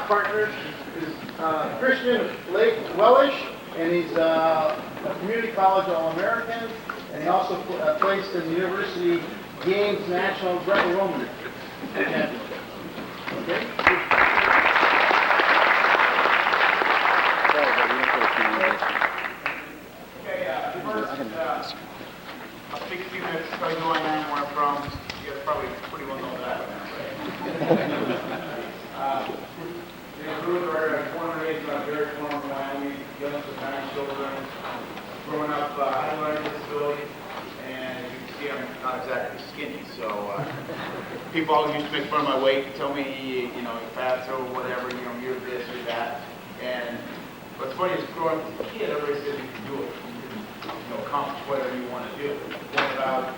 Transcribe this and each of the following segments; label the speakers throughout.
Speaker 1: partner is Christian Lake Wellish, and he's a community college All-American, and he also placed in the University Games National Greco-Roman Championship. Okay?
Speaker 2: First, I'll speak a few minutes, tell you who I am, where I'm from. You guys probably pretty well know that by now. Rulon Gardner, I was born and raised on Monterey, Wyoming, young with 9 children. Growing up, I had a learning disability, and as you can see, I'm not exactly skinny. So people always used to make fun of my weight, tell me, you know, you're fat, so whatever, you know, you're this, you're that. And what's funny is growing up as a kid, everybody said you can do it. You know, accomplish whatever you want to do. Then about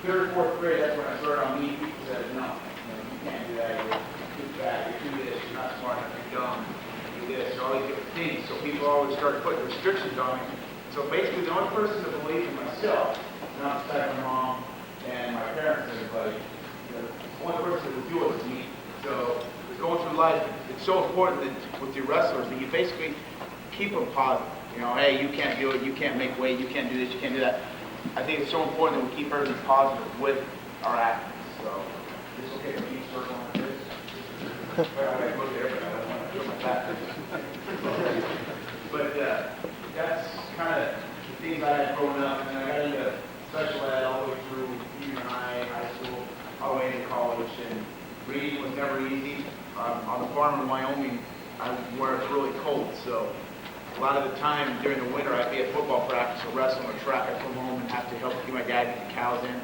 Speaker 2: 3rd or 4th grade, that's when I started on me. People said, no, you can't do that. You're too fat. You're too this. You're not smart enough. You're dumb. You do this. All these different things. So people always started putting restrictions on me. So basically, the only person that believed in myself, not besides my mom and my parents and everybody, the only person that would do it was me. So going through life, it's so important that with your wrestlers that you basically keep them positive. You know, hey, you can't do it, you can't make weight, you can't do this, you can't do that. I think it's so important that we keep everything positive with our athletes. So, this will take a deep circle on this. I look there, but I don't want to feel my back. But that's kind of the things I had growing up, and I got into special ed all the way through junior high, high school, all the way into college, and reading was never easy. On the farm in Wyoming, where it's really cold, so a lot of the time during the winter, I'd be at football practice or wrestling or track. I'd come home and have to help get my dad get the cows in,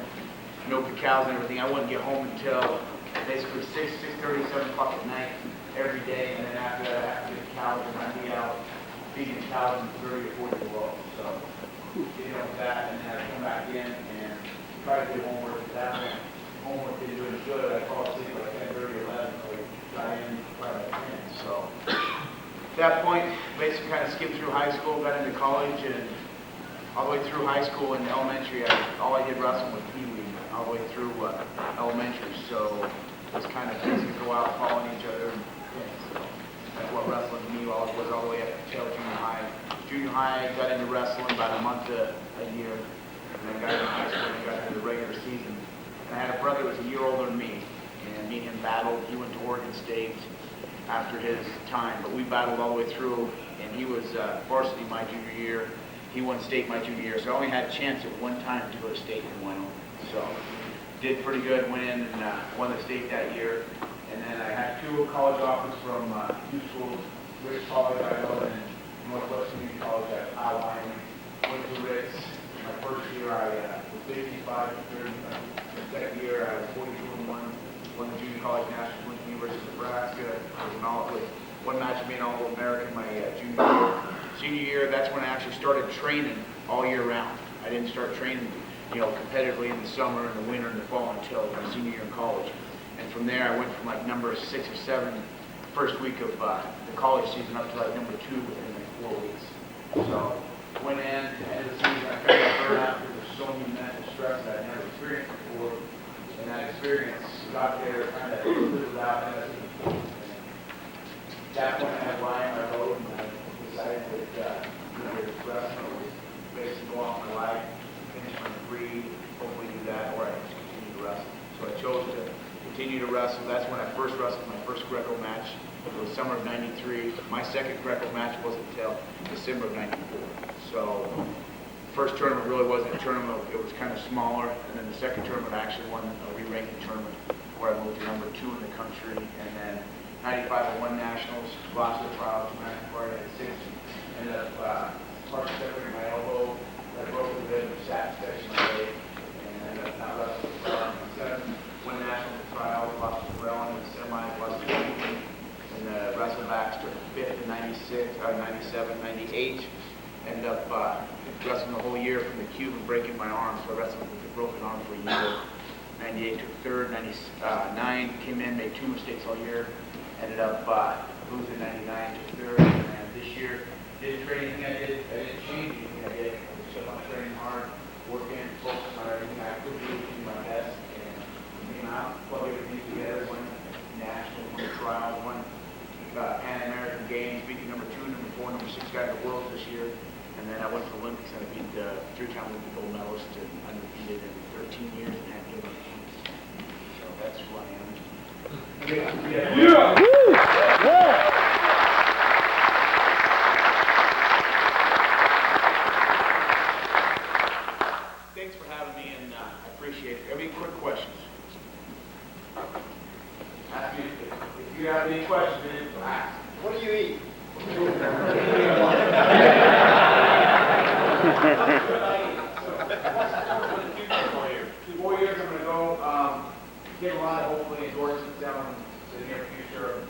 Speaker 2: milk the cows and everything. I wouldn't get home until basically 6:30, 7 o'clock at night every day. And then after that, I have to get the cows and I'd be out feeding the cows in 30 or 40 below. So, getting up with that, and then I'd come back in and try to do homework. At that point, homework didn't do any good. I'd fall asleep by 10:30 or 11, so I'd try in by 10. So, at that point, basically kind of skipped through high school, got into college, and all the way through high school and elementary, all I did wrestling was pee-wee, all the way through elementary. So it's kind of basically go out following each other and things. So that's what wrestling to me was all the way up until junior high. Junior high, got into wrestling about a month a year, and then got into high school and got into the regular season. And I had a brother that was a year older than me, and me and him battled. He went to Oregon State after his time, but we battled all the way through, and he was varsity my junior year. He won state my junior year, so I only had a chance at one time to go to state in Wyoming. So did pretty good, went in and won the state that year. And then I had 2 college offers from 2 schools, Rich College, Idaho, and Northwest Community College at Wyoming. Went to Rich. My first year I was 55 to 30. The second year I was 42 and 1. Won the junior college national, went to the University of Nebraska. I was with one match of being All-American my junior year. Senior year, that's when I actually started training all year round. I didn't start training, competitively in the summer and the winter and the fall until my senior year in college. And from there, I went from like number 6 or 7 first week of the college season up to like number 2 within like 4 weeks. So went in, end of the season, I kind of got burned out because there's so many mental stress that I'd never experienced before. And that experience got there, kind of fizzled out. And at that point, I had Ryan, my road, and I decided that this wrestling was basically go off my life, finish my degree, hopefully do that, or I just continue to wrestle. So I chose to continue to wrestle. That's when I first wrestled my first Greco match. It was summer of '93. My second Greco match wasn't until December of '94. So first tournament really wasn't a tournament. It was kind of smaller, and then the second tournament I actually won a re-ranking tournament where I moved to number 2 in the country, and then 95 I won nationals, lost the trials, before I had 6. Ended up partially separating my elbow, I broke the rib, sat section my leg, and ended up not wrestling for 7. Won national trials, lost to Rulon in the semis, lost to Rulon in the wrestle backs, took 5th in 96, 97, 98. Ended up wrestling the whole year from the Cuban, breaking my arm, so I wrestled with a broken arm for a year. 98 took 3rd, 99 came in, made 2 mistakes all year. Ended up losing 99 to 3rd, and this year didn't train anything I didn't change anything I did. I just kept on training hard, working, focusing on everything I could do, doing my best, and plug everything together, won nationals, won trials, won just got into Worlds this year, and then I went to Olympics and I beat the three-time Olympic gold medalist and undefeated in 13 years and hadn't given up a chance. So that's who I am. Thanks for having me, and I appreciate it. Any quick questions? Ask me if you have any questions, then ask.
Speaker 1: What do you eat?
Speaker 2: 4 years I'm going to go get a lot of hopefully endorsements down in the near future.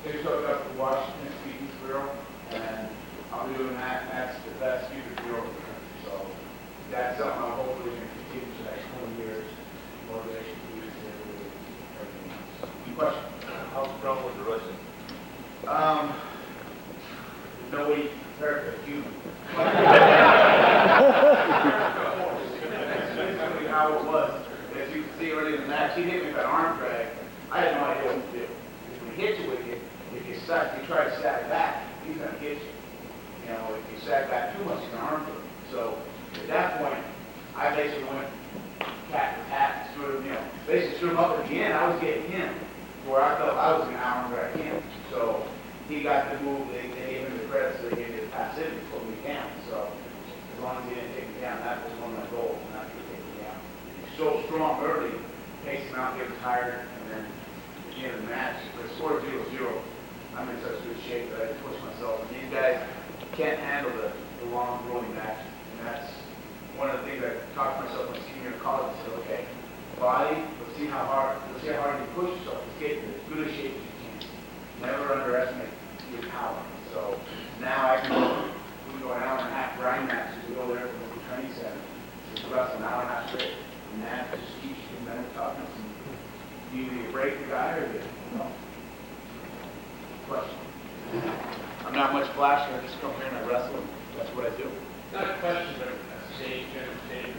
Speaker 2: Get hooked up to Washington Speaking Bureau, and I'll be doing that. That's the best speaker bureau in the country. So that's something I'm hopefully going to continue for the next 20 years. Motivation, everything else. Any questions?
Speaker 3: How strong was the Russian?
Speaker 2: Nobody perfect human. Basically how it was. As you can see already in the match, he hit me with that arm drag. I had no idea what to do. When he hits you with it, if you try to sag back, he's going to hit you. You know, if you sag back too much, he's going to arm you. So at that point, I basically went cat for tat, basically threw him up at the end. I was getting him where I felt I was going to arm drag him. So he got the move, they gave him the credit, so they gave me the passivity to put me down. So as long as he didn't take me down, that was one of my goals, not to take me down. He's so strong early, takes him out, gets tired, and then at the end of the match, the score 0-0, I'm in such good shape that I had to push myself. And these guys can't handle the long, grueling match. And that's one of the things I talked to myself when I was senior in college. I said, okay, body, let's see how hard you push yourself. Let's get in as good a shape as you can. Never underestimate your power. So now we can go an hour and a half grind matches. We go there from the training center. Just wrestle an hour and a half straight. And that just keeps you mental toughness. And either you break the guy or you question. I'm not much flashy. I just come here and I wrestle. That's what I do.
Speaker 4: Not a question, but a stage, general stage.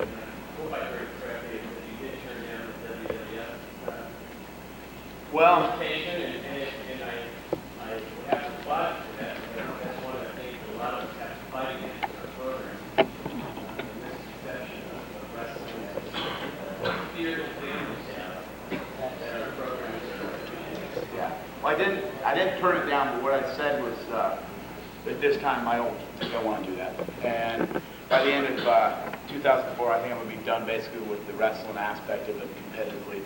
Speaker 4: Hope I heard correctly that you did turn down the WWF
Speaker 2: Well,
Speaker 4: invitation, and I have to applaud you for that. That's one of the things that a lot of us have to fight against in our program. The misconception of wrestling and fear that we understand that our programs are.
Speaker 2: yeah. Well, I didn't turn it down, but what I said was at this time I don't think I want to do that. And by the end of 2004, I think I'm going to be done basically with the wrestling aspect of it competitively,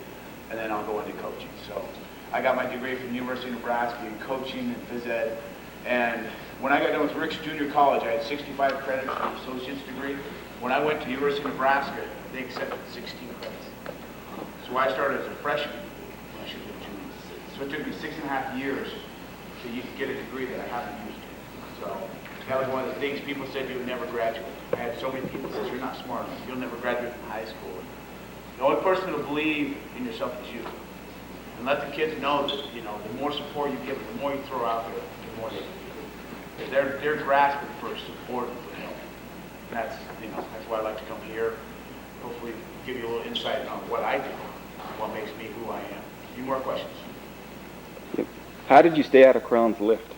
Speaker 2: and then I'll go into coaching. So I got my degree from the University of Nebraska in coaching and phys ed. And when I got done with Rick's Junior College, I had 65 credits for an associate's degree. When I went to the University of Nebraska, they accepted 16 credits. So I started as a freshman. I should have been junior. So it took me 6.5 years to get a degree that I haven't used. So that was one of the things people said you would never graduate. I had so many people say, you're not smart enough. You'll never graduate from high school. The only person to believe in yourself is you. And let the kids know that, the more support you give them, the more you throw out there, the more they do. They're grasping for support and for help. And that's why I like to come here. Hopefully give you a little insight on what I do, what makes me who I am. Any more questions?
Speaker 5: How did you stay out of Crown's lift?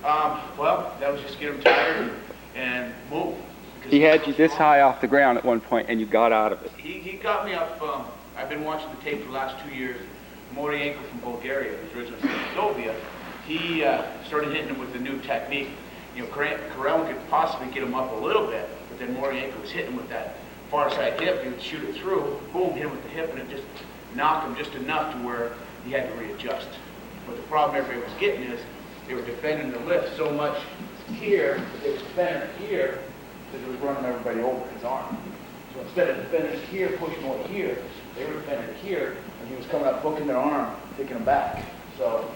Speaker 2: Well, that was just get them tired and move.
Speaker 5: He had you this high off the ground at one point, and you got out of it.
Speaker 2: He got me up. I've been watching the tape for the last 2 years. Morenko from Bulgaria, who's originally from Serbia, he started hitting him with the new technique. Karel could possibly get him up a little bit, but then Morenko was hitting him with that far side hip. He would shoot it through, boom, hit him with the hip, and it just knocked him just enough to where he had to readjust. But the problem everybody was getting is they were defending the lift so much here, that they were defending it here, that it was running everybody over his arm. So instead of defending it here, pushing more here, they were defending it here, and he was coming up, hooking their arm, taking them back. So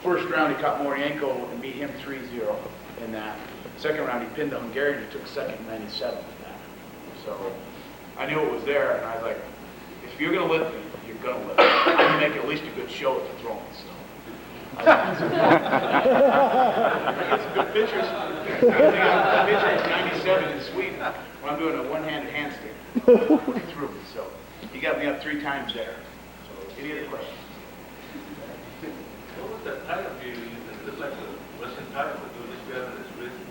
Speaker 2: first round, he caught Morenko and beat him 3-0 in that. Second round, he pinned the Hungarian, he took second in 97 in that. So I knew it was there, and I was like, if you're going to lift me, you're going to lift me. I'm going to make at least a good show if you throw me. So. I got some good pictures. I picture 97 in Sweden when I'm doing a one-handed handstand through. So he got me up 3 times there. So any other questions?
Speaker 3: What was that title you used? It looked like a Russian title, but you described it as written and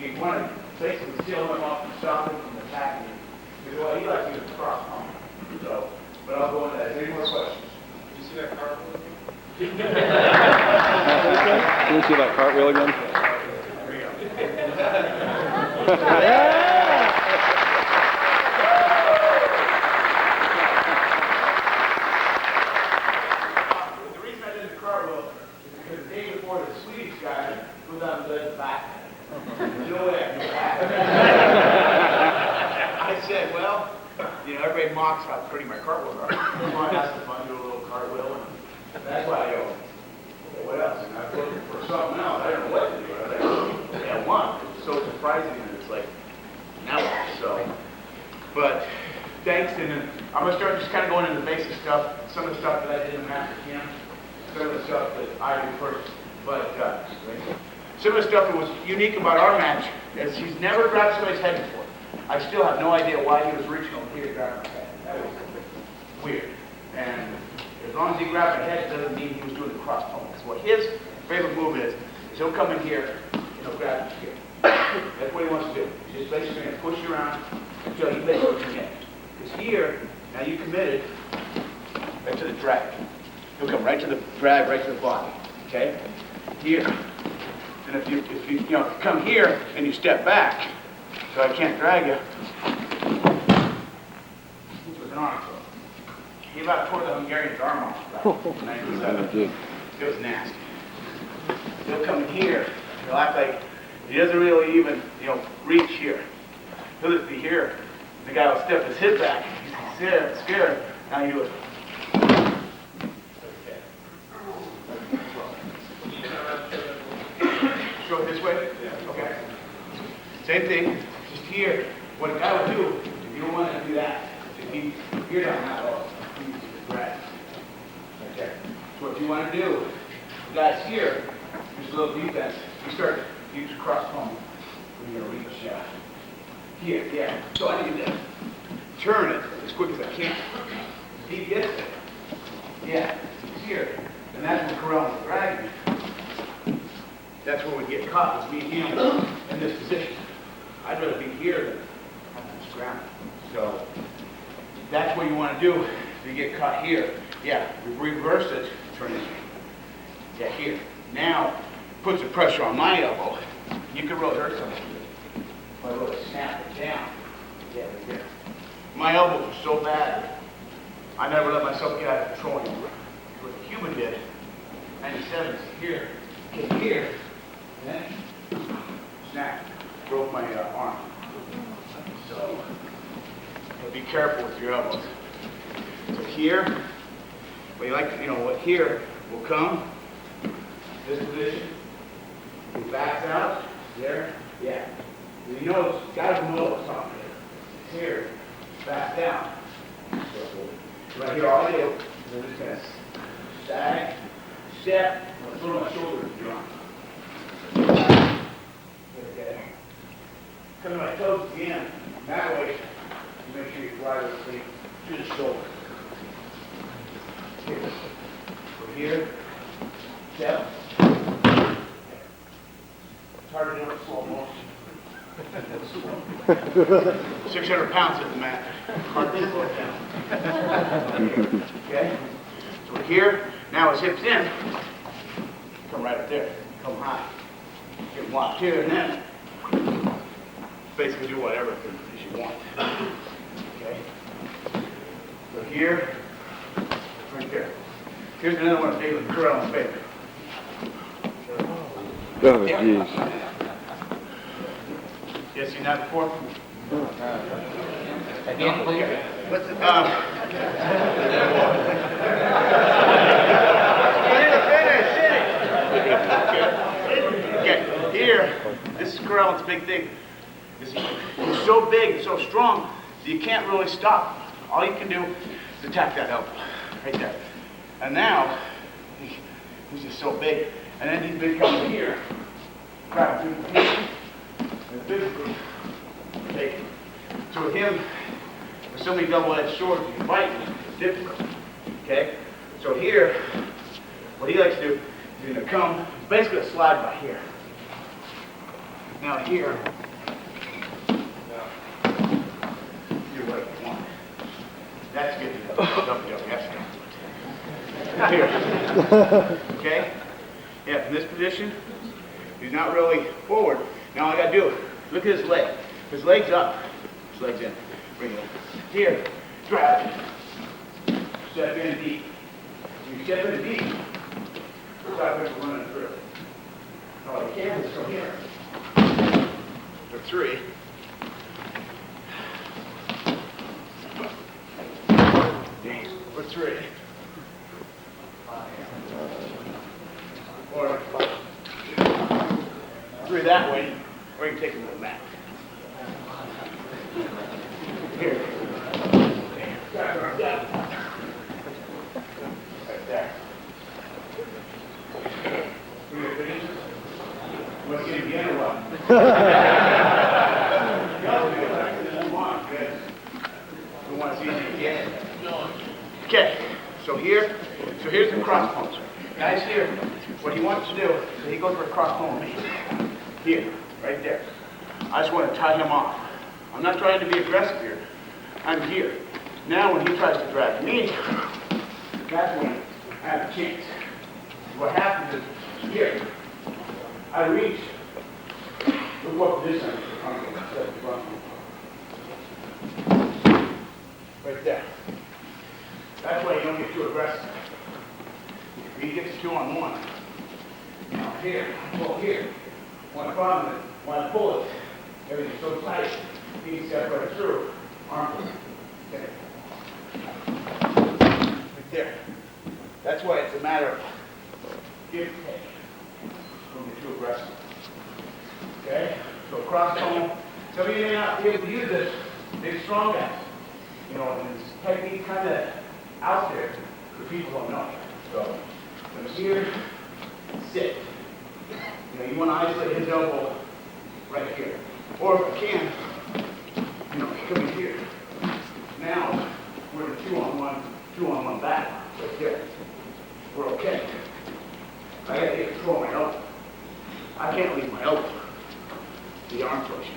Speaker 2: you want to basically seal him up and stop him from attacking you. Because well, he likes to use the cross palm. So, but I'll go into that. Any more questions?
Speaker 3: Did you see that cartwheel?
Speaker 5: Can you see that cartwheel again?
Speaker 2: The reason I did the cartwheel is because the day before the Swedish guy was on the back. There's no way I can do that. I said, well, you know, everybody mocks how pretty my cartwheels are. So I asked if I do a little cartwheel, and that's why I go, okay, what else? And I was looking for something else. I didn't know what to do. I was like, yeah, one. It was so surprising, and it's like, now what? So, but thanks, and then I'm going to start just kind of going into the basic stuff, some of the stuff that I did in master camp, some of the stuff that I do first. But some of the stuff that was unique about our match is he's never grabbed somebody's head before. I still have no idea why he was reaching over here to grab my head. That was weird. And as long as he grabbed my head, it doesn't mean he was doing the cross pole. So what his favorite move is he'll come in here and he'll grab you here. That's what he wants to do. He's just basically going to push you around until he basically commits. Because here, now you committed right to the drag. He'll come right to the drag, right to the body. Okay? Here. And if you come here and you step back, so I can't drag you. With an arm throw. He about tore the Hungarian's arm off back in 97. It was nasty. He'll come in here. He'll act like he doesn't really even, reach here. He'll just be here. The guy will step his hip back. He's scared. Now he goes. Show it this way? Yeah. Okay. Same thing. Just here. What a guy would do, if you don't want to do that, if you're down that low, you use the drag. Right there. So what you want to do, the guy's here, there's a little defense. You start to use your cross palm when you're going to reach here, yeah. So I need to turn it as quick as I can. If he gets it, yeah, he's here. And that's when Corral was dragging me. That's where we get caught, is me and him in this position. I'd rather be here than on this ground. So that's what you want to do if you get caught here. Yeah, reverse it, turn it. Yeah, here. Now, puts the pressure on my elbow. You can really hurt something. If I really snap it down. Yeah, right there. My elbows are so bad, I never let myself get out of control anymore. What the Cuban did, 97, here, came here, and then snap, broke my arm. So, be careful with your elbows. So here, what you like to, what here will come, this position, he backs out, there, yeah. You know, guys know what's on here. It's here, back down. So, right here, all I do is I'm just going to sag, step, put on my shoulder and drop. Okay. Come to my toes again. That way, you make sure you glide with the to the shoulder. Here. From here, step. It's hard to do it in slow motion. 600 pounds at the mat. Hard to slow it down. Okay? So we're here. Now his hips in. Come right up there. Come high. Get blocked here and then basically do whatever you want. Okay? So here, right there. Here's another one of David Corral's favorite.
Speaker 5: Oh, jeez.
Speaker 2: You seen that before?
Speaker 4: Again, please.
Speaker 2: What's it? Okay, here, this is Corral's big thing. He's so big and so strong that you can't really stop him. All you can do is attack that elbow, right there. And now, he's just so big. And then he's been coming here, grab through the hand, and physically take it. So with him, with so many double-edged swords, you can fight, it's difficult. Okay? So here, what he likes to do is he's going to come, basically a slide by here. Now here, you're what you want. That's good. WWF. Here. Okay? Yeah, from this position, he's not really forward. Now all I gotta do, look at his leg. His leg's up. His leg's in. Bring it up. Here. Grab it. Step in deep. You step in deep. Stop it from running through. No, you can't. It's from here. For 3. For 3. Or 3 that way, or you can take a little back. Here. Right there. You want to get it again or what? We want to see it again. Okay, so here's the cross pulse. Guys here, what he wants to do is he goes for a cross pull with me. Here, right there. I just want to tie him off. I'm not trying to be aggressive here. I'm here. Now when he tries to drag me, that's when I have a chance. What happens is, here, I reach, look what position I'm in. Right there. That's why you don't get too aggressive. He gets 2-on-1. Now here, pull here. One problem is, when I pull it, everything's so tight, he can step right through. Arm pull. Okay. Right there. That's why it's a matter of give and take. Don't get too aggressive. Okay? So cross tone. Some of you may not be able to use this big strong guys. You know, and this technique kind of out there for people who don't know. So from here, sit. You know, you want to isolate his elbow right here. Or if you can, you know, come in here. Now, we're in a 2-on-1 back right there. We're okay. I got to get control of my elbow. I can't leave my elbow. The arm push.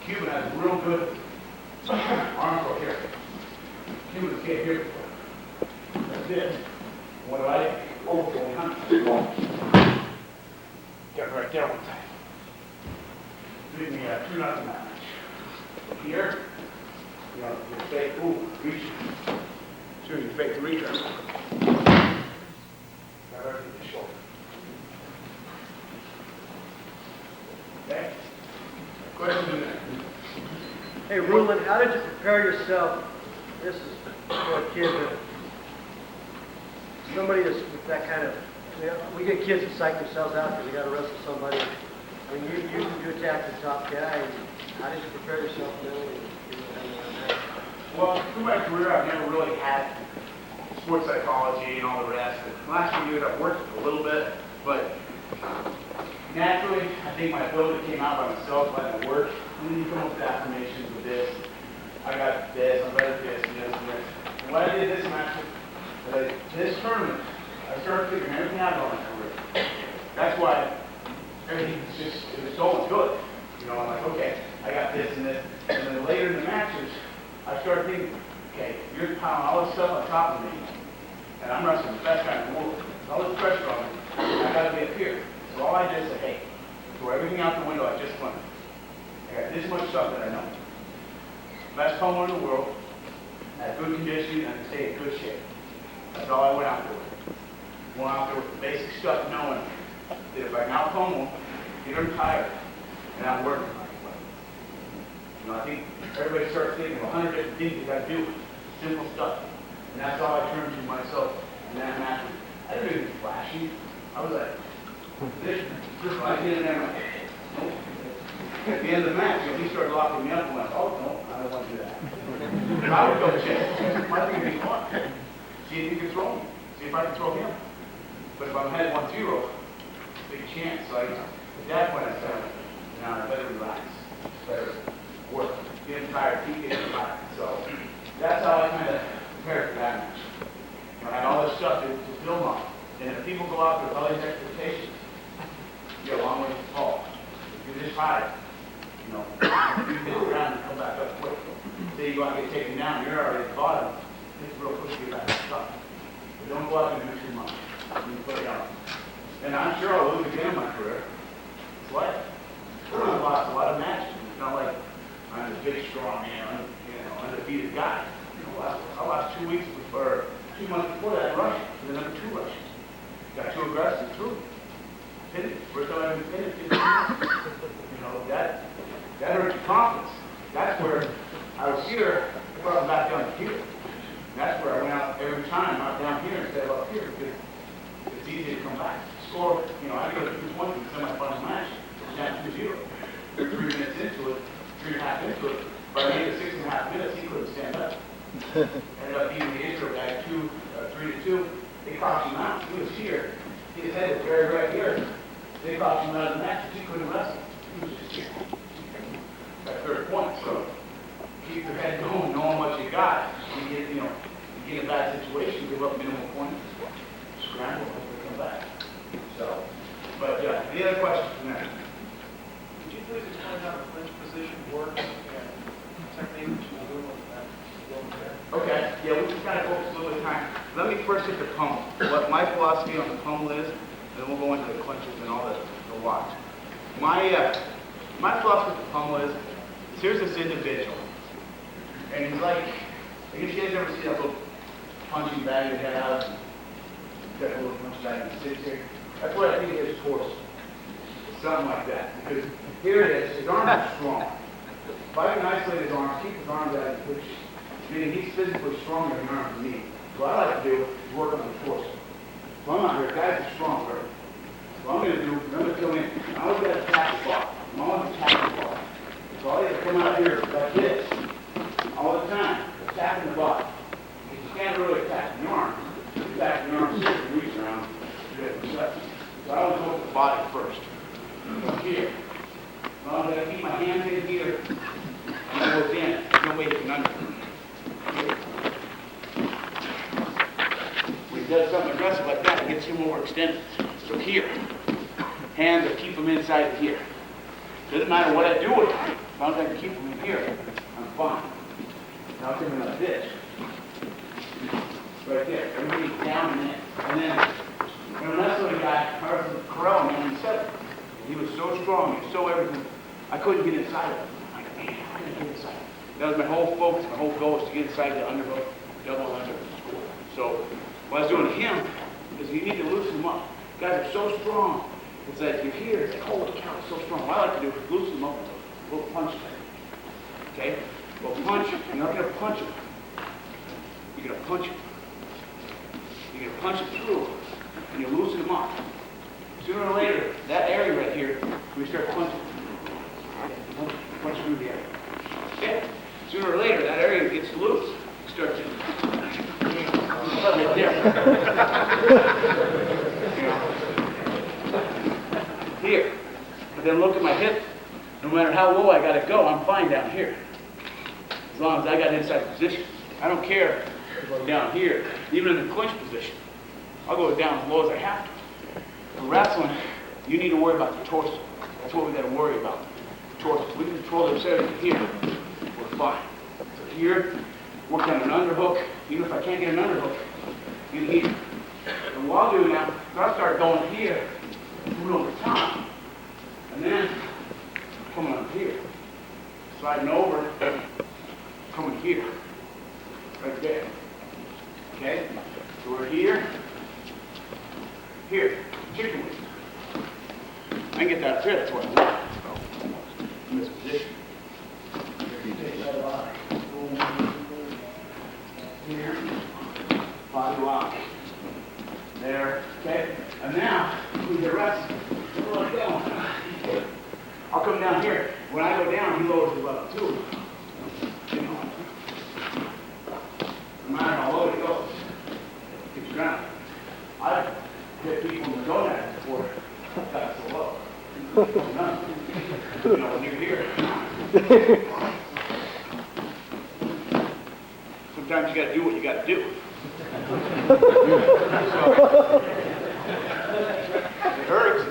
Speaker 2: Cuban has a real good arm push here. Cubans can't hear it. That's it. What do I do? Overflow 100. Got it right there one time. Leave me 2-0 match. Here, you know, you fake, reach. As soon as you fake the return, got right in the shoulder. Okay? Question there.
Speaker 6: Hey, Rulon, how did you prepare yourself? This is for a kid that, somebody that's with that kind of, you know, we get kids that psych themselves out because they got to wrestle somebody. I mean, you attack the top guy. How did you prepare yourself mentally?
Speaker 2: Well, through my career, I've never really had sports psychology and all the rest. The last few years, I've worked a little bit, but naturally, I think my ability came out by myself, by my work. And then you come up with affirmations with this. I got this, I'm better at this, and this, and this. And what I did this match, this tournament, I started figuring everything out about my career. That's why everything was just, it was so good. You know, I'm like, okay, I got this and this. And then later in the matches, I started thinking, okay, you're piling all this stuff on top of me, and I'm wrestling the best guy in the world. There's all this pressure on me. I got to be up here. So all I did is say, hey, throw everything out the window I just learned. I got this much stuff that I know. Best homeowner in the world, had good conditioning, and stay in good shape. That's all I went out there with. Went out there with the basic stuff, knowing that if I can out home, get them tired, and I'm working. You know, I think everybody starts thinking of 100 different things you got to do, simple stuff. And that's all I turned to myself in that match. I didn't do anything flashy. I was like, this I get in there, I'm like, nope. At the end of the match, he started locking me up and went, oh, no, I don't want to do that. I would go check. My thing would be fun. See if he can throw me. See if I can throw him. But if I'm head 1-0, big chance. So at that point, I said, now I better relax. Better work. Getting tired, keep getting tired. So that's how I kind of prepared for that match. I had all this stuff to build on. And if people go out there with all these expectations, you get a long way to fall. If you're just high, strong man, undefeated guy. I lost 2 weeks before, 2 months before that rushing, to the number 2 rushing. Got too aggressive, threw. Finished. First time I ever finished. That hurt your confidence. That's where I was here, before I was back down here. And that's where I went out every time, out down here instead of up here, because it's easy to come back. Score, I go 2 points in the semifinal match, it's down 2-0. 3 minutes into it, 3.5 into it. By the end of 6.5 minutes, he couldn't stand up. Ended up beating the Israel guy 3-2. They cost him out. He was here. His head was very right here. They cost him out of the match because he couldn't wrestle. He was just here. That 3rd point. So keep your head going, knowing what you got. You get, you get in a bad situation, give up minimal points, scramble, hopefully come back. So, but any other questions from that?
Speaker 7: Could you please explain how the clinch position works and technique that you will do with that?
Speaker 2: Okay, yeah, we can kind of focus a little bit of time. Let me first hit the pummel. What my philosophy on the pummel is, and then we'll go into the clinches and all the watch. My philosophy with the pummel is, here's this individual, and he's like, I guess you guys ever see that little punching bag that head out, that little punching bag that sits here? That's what I think it is torso. Something like that. Because here it is, his arm is strong. If I can isolate his arms, keep his arms out of the picture, meaning he's physically stronger in arms than me. What I like to do is work on the torso. So I'm out here, guys are strong, right? So I'm going to do, I'm going to come in. I always got to attack the block. I'm always attacking the block. So I have to come out here like this all the time, attacking the block. Because you can't really attack the arm. Attack the arm, sit and reach around. So I always go with the body first. So here. So I'm going to keep my hands in here and it goes in. There's no way you can under. When he does something aggressive like that, it gets him overextended. So here, hands are keep them inside of here. Doesn't matter what I do with them. As long as I can keep them in here, I'm fine. Now I'll take them like this. Right there. Everybody's down in it. And then, when I wrestled a guy, I wrestled Corral in 97. He was so strong, he was so everything. I couldn't get inside of him. I'm like, man, I couldn't get inside. That was my whole focus, my whole goal was to get inside the underhook, double under, score. So, what I was doing to him is you need to loosen them up. Guys are so strong. It's like you're here, it's like, holy cow, it's so strong. What I like to do is loosen them up a little punch thing. Okay? Well, punch, you're not going to punch him. You're going to punch him. You're going to punch him through, and you loosen him up. Sooner or later, that area right here, we start punching. Punch through the area. Okay? Sooner or later, that area gets loose. You start to right there. Here. But then look at my hip. No matter how low I gotta go, I'm fine down here. As long as I got inside position. I don't care down here, even in the clinch position. I'll go down as low as I have to. For wrestling, you need to worry about the torso. That's what we got to worry about. The torso. We can control the area here. We're fine. So here, work on an underhook. Even if I can't get an underhook, in here. And what I'll do now, I'll start going here, moving over top, and then coming up here, sliding over, coming here, right there. Okay? So we're here, chicken wings. I can get that there, that's what I want. So, in this position. Here, body lock. There, okay? And now, we get rest. Like that. I'll come down here. When I go down, he lowers the level too. No matter how low he goes, keeps ground. I've hit people in the donut before I got so low. When you're here. Sometimes you got to do what you got to do. It hurts.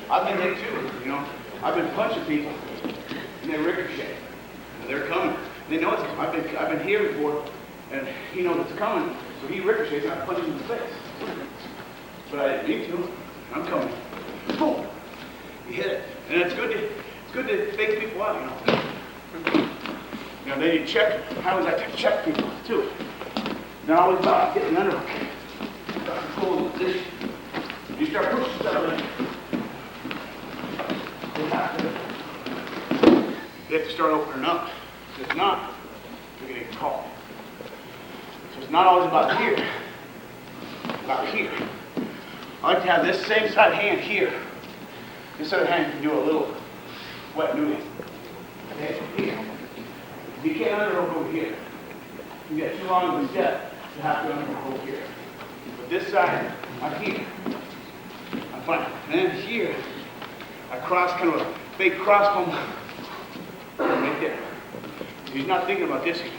Speaker 2: I've been hit too, I've been punching people, and they ricochet. And they're coming. They know it's coming. I've been here before, and he knows it's coming, so he ricochets, and I punch him in the face. But I didn't need to. I'm coming. Boom. You hit it. And it's good to fake people out, You know, then you check. I always like to check people too. Not always about getting under. Start controlling the position. You start pushing stuff in. You have to start opening up. If not, you're going to get caught. So it's not always about here. It's about here. I like to have this same side hand here. This other hand can do a little wet noodle. Okay, here. If you can't underhook over here, you get too long of a step to have to underhook over here. But this side, I'm here. I'm fine. And then here, I cross kind of a big cross bone right there. He's not thinking about this here.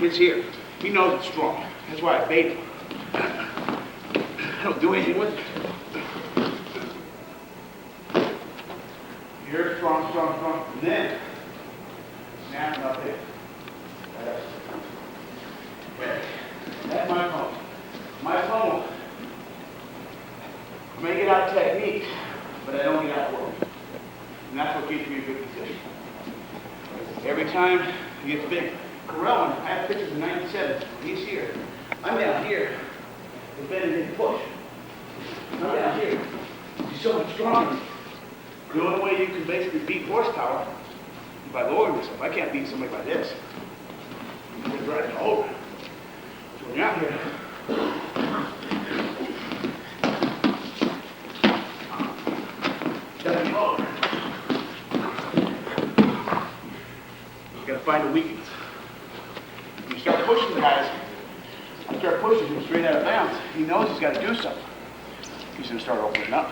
Speaker 2: It's here. He knows it's strong. That's why I bait him. I don't do anything with it. Here, strong, strong, strong. And then, snap it up there. Okay. That's my phone. My phone. I may get out of technique, but I don't get out of work. And that's what keeps me in good position. Every time he gets big. Rulon, I have pictures of 97. He's here. I'm down here. The bend didn't push. I'm down here. He's so much stronger. The only way you can basically beat horsepower is by lowering yourself. I can't beat somebody by this. I'm going to drive it over. So when you're out here, doesn't go over. You got to find the weakness. You start pushing the guys. I start pushing him straight out of bounds. He knows he's got to do something. He's going to start opening up.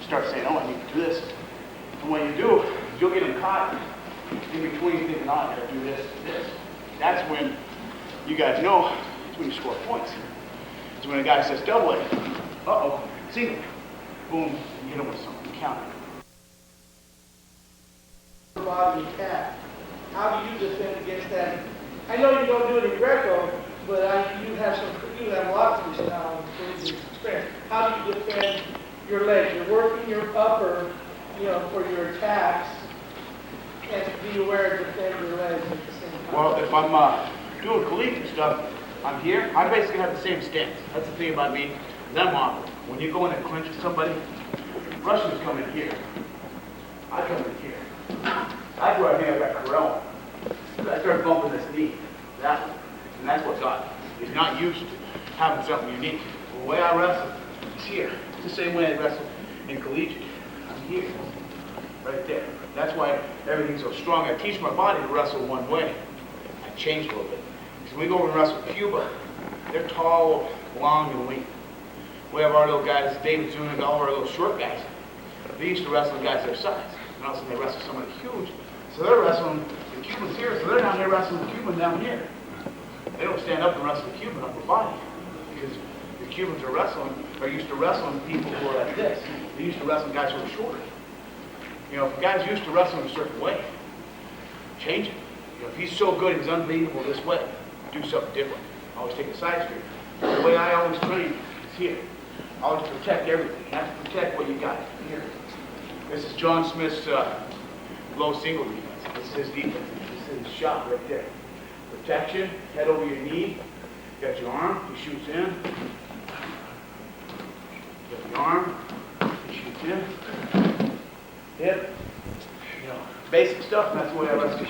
Speaker 2: Start saying, oh, I need to do this. And when you do, you'll get him caught in between thinking, oh, I got to do this and this. That's when you guys know it's when you score points. It's when a guy says double it. Uh-oh, single. Boom, you hit him with something, counter.
Speaker 8: Body attack. How do you defend against that? I know you don't do it in Greco, but you have a lot of experience. How do you defend your legs? You're working your upper, for your attacks, and be aware to defend your legs at the same time.
Speaker 2: Well, if I'm doing collegiate stuff, I'm here. I basically have the same stance. That's the thing about me. I'm on. When you go in and clinch with somebody, Russians come in here. I come in here. That's where I think I got Rulon. I started bumping this knee, that one, and that's what got me. He's not used to having something unique. The way I wrestle is here. It's the same way I wrestle in collegiate. I'm here, right there. That's why everything's so strong. I teach my body to wrestle one way. I change a little bit. Because when we go over and wrestle Cuba, they're tall, long, and lean. We have our little guys, David Zuniga, all our little short guys. They used to wrestle guys their size. And also they wrestle somebody huge. So they're wrestling the Cubans here, so they're down here wrestling the Cuban down here. They don't stand up and wrestle the Cuban upper body. Because the Cubans are used to wrestling people who are like this. They used to wrestle guys who are shorter. If a guy's used to wrestling a certain way, change it. If he's so good, he's unbelievable this way, do something different. Always take a side street. The way I always train is here. Always protect everything. You have to protect what you got here. This is John Smith's low single defense. This is his defense. This is his shot right there. Protection, head over your knee. You got your arm, he shoots in. You got the arm, he shoots in. Hip. Basic stuff, and that's the way I wrestle.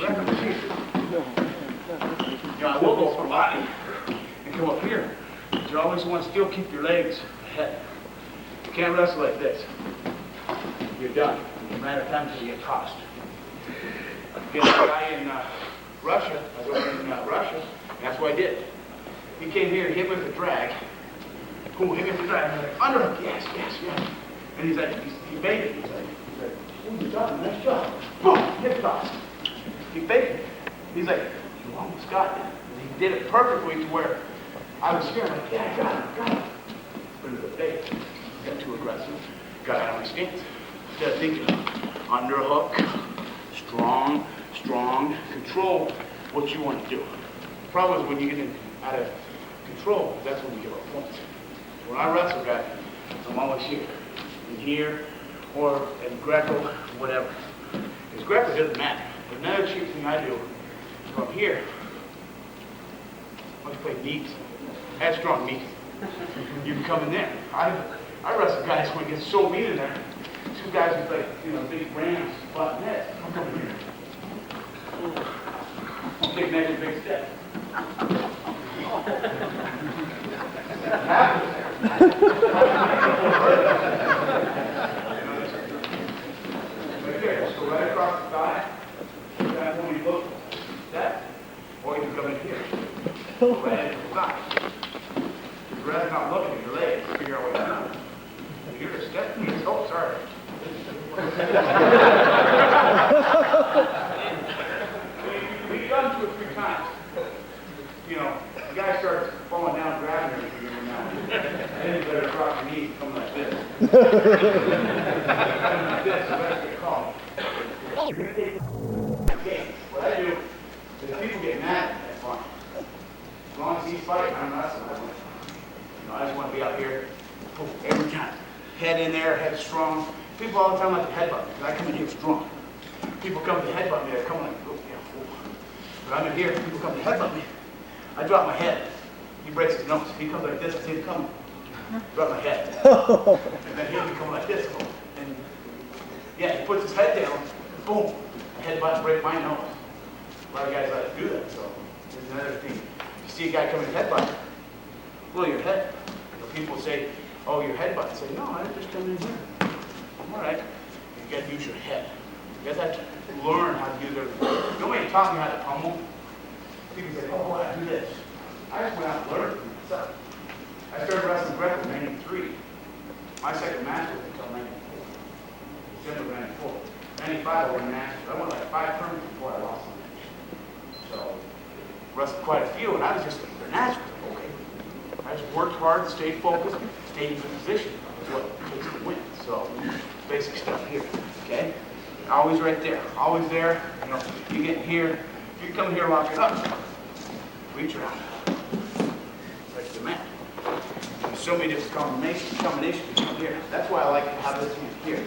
Speaker 2: I will go for body and come up here. But you always want to still keep your legs ahead. You can't wrestle like this. You're done. No matter how times you get tossed. Get a guy in Russia. I was over in Russia, and that's what I did. He came here, hit me with a drag. Boom, hit me with a drag. I'm like, underhook, yes. And he's like, he baited. He's like, ooh, good job, nice job. Boom, hip toss. He baited. He's like, you almost got it. And he did it perfectly to where I was here. I'm like, yeah, I got it. But it was a bait. Got too aggressive. Got out of my stance. Instead of thinking, underhook, strong, control what you want to do. The problem is when you get out of control, that's when you give up points. When I wrestle guys, I'm always here, in here, or in Greco, whatever. Because Greco doesn't matter. But another cheap thing I do, go up here, let's play meat. Headstrong meat. You can come in there. I wrestle guys when it gets so meat in there. Two guys with like, big rams, button heads. I'm coming here. Big measure, big step. Right there, just go right across the thigh. That when you look, that, or you can come in here. Go right into the thigh. You'd rather not look at your legs, figure out what you're doing. You're a step, oh, sorry. We've done 2 or 3 times. The guy starts falling down, grabbing everything every now and then. And then you better drop your knees and come like this. Come like this, so that's what you call it. Okay, what I do is if people get mad, that's fine. As long as he's fighting, I'm wrestling. I just want to be out here every time. Head in there, head strong. People all the time like to headbutt me, because I come in here strong. People come to headbutt me, they're coming like, oh, yeah, oh. But I'm in here, people come to headbutt me. I drop my head. He breaks his nose. If he comes like this, I see him coming. Drop my head. And then he'll be coming like this. And yeah, he puts his head down, boom, headbutt and break my nose. A lot of guys like to do that, so there's another thing. If you see a guy coming to headbutt, blow your head. People say, oh, your headbutt. I say, no, I just come in here. I'm all right. You got to use your head. You guys have to learn how to use everything. Nobody taught me how to pummel. People say, oh, I do this. I just went out and learned for myself. I started wrestling Greco in 93. My second match was until 94. December 94. 95 I won matches. I won like 5 tournaments before I lost the match. So, wrestled quite a few, and I was just like, they're natural. Okay. I just worked hard, stayed focused, stayed in position. That's what takes to win. So, basic stuff here. Okay? Always right there. Always there. You get here. If you come here, lock it up. Reach around. Right to the mat. There's so many different combinations here. That's why I like to have this hand here.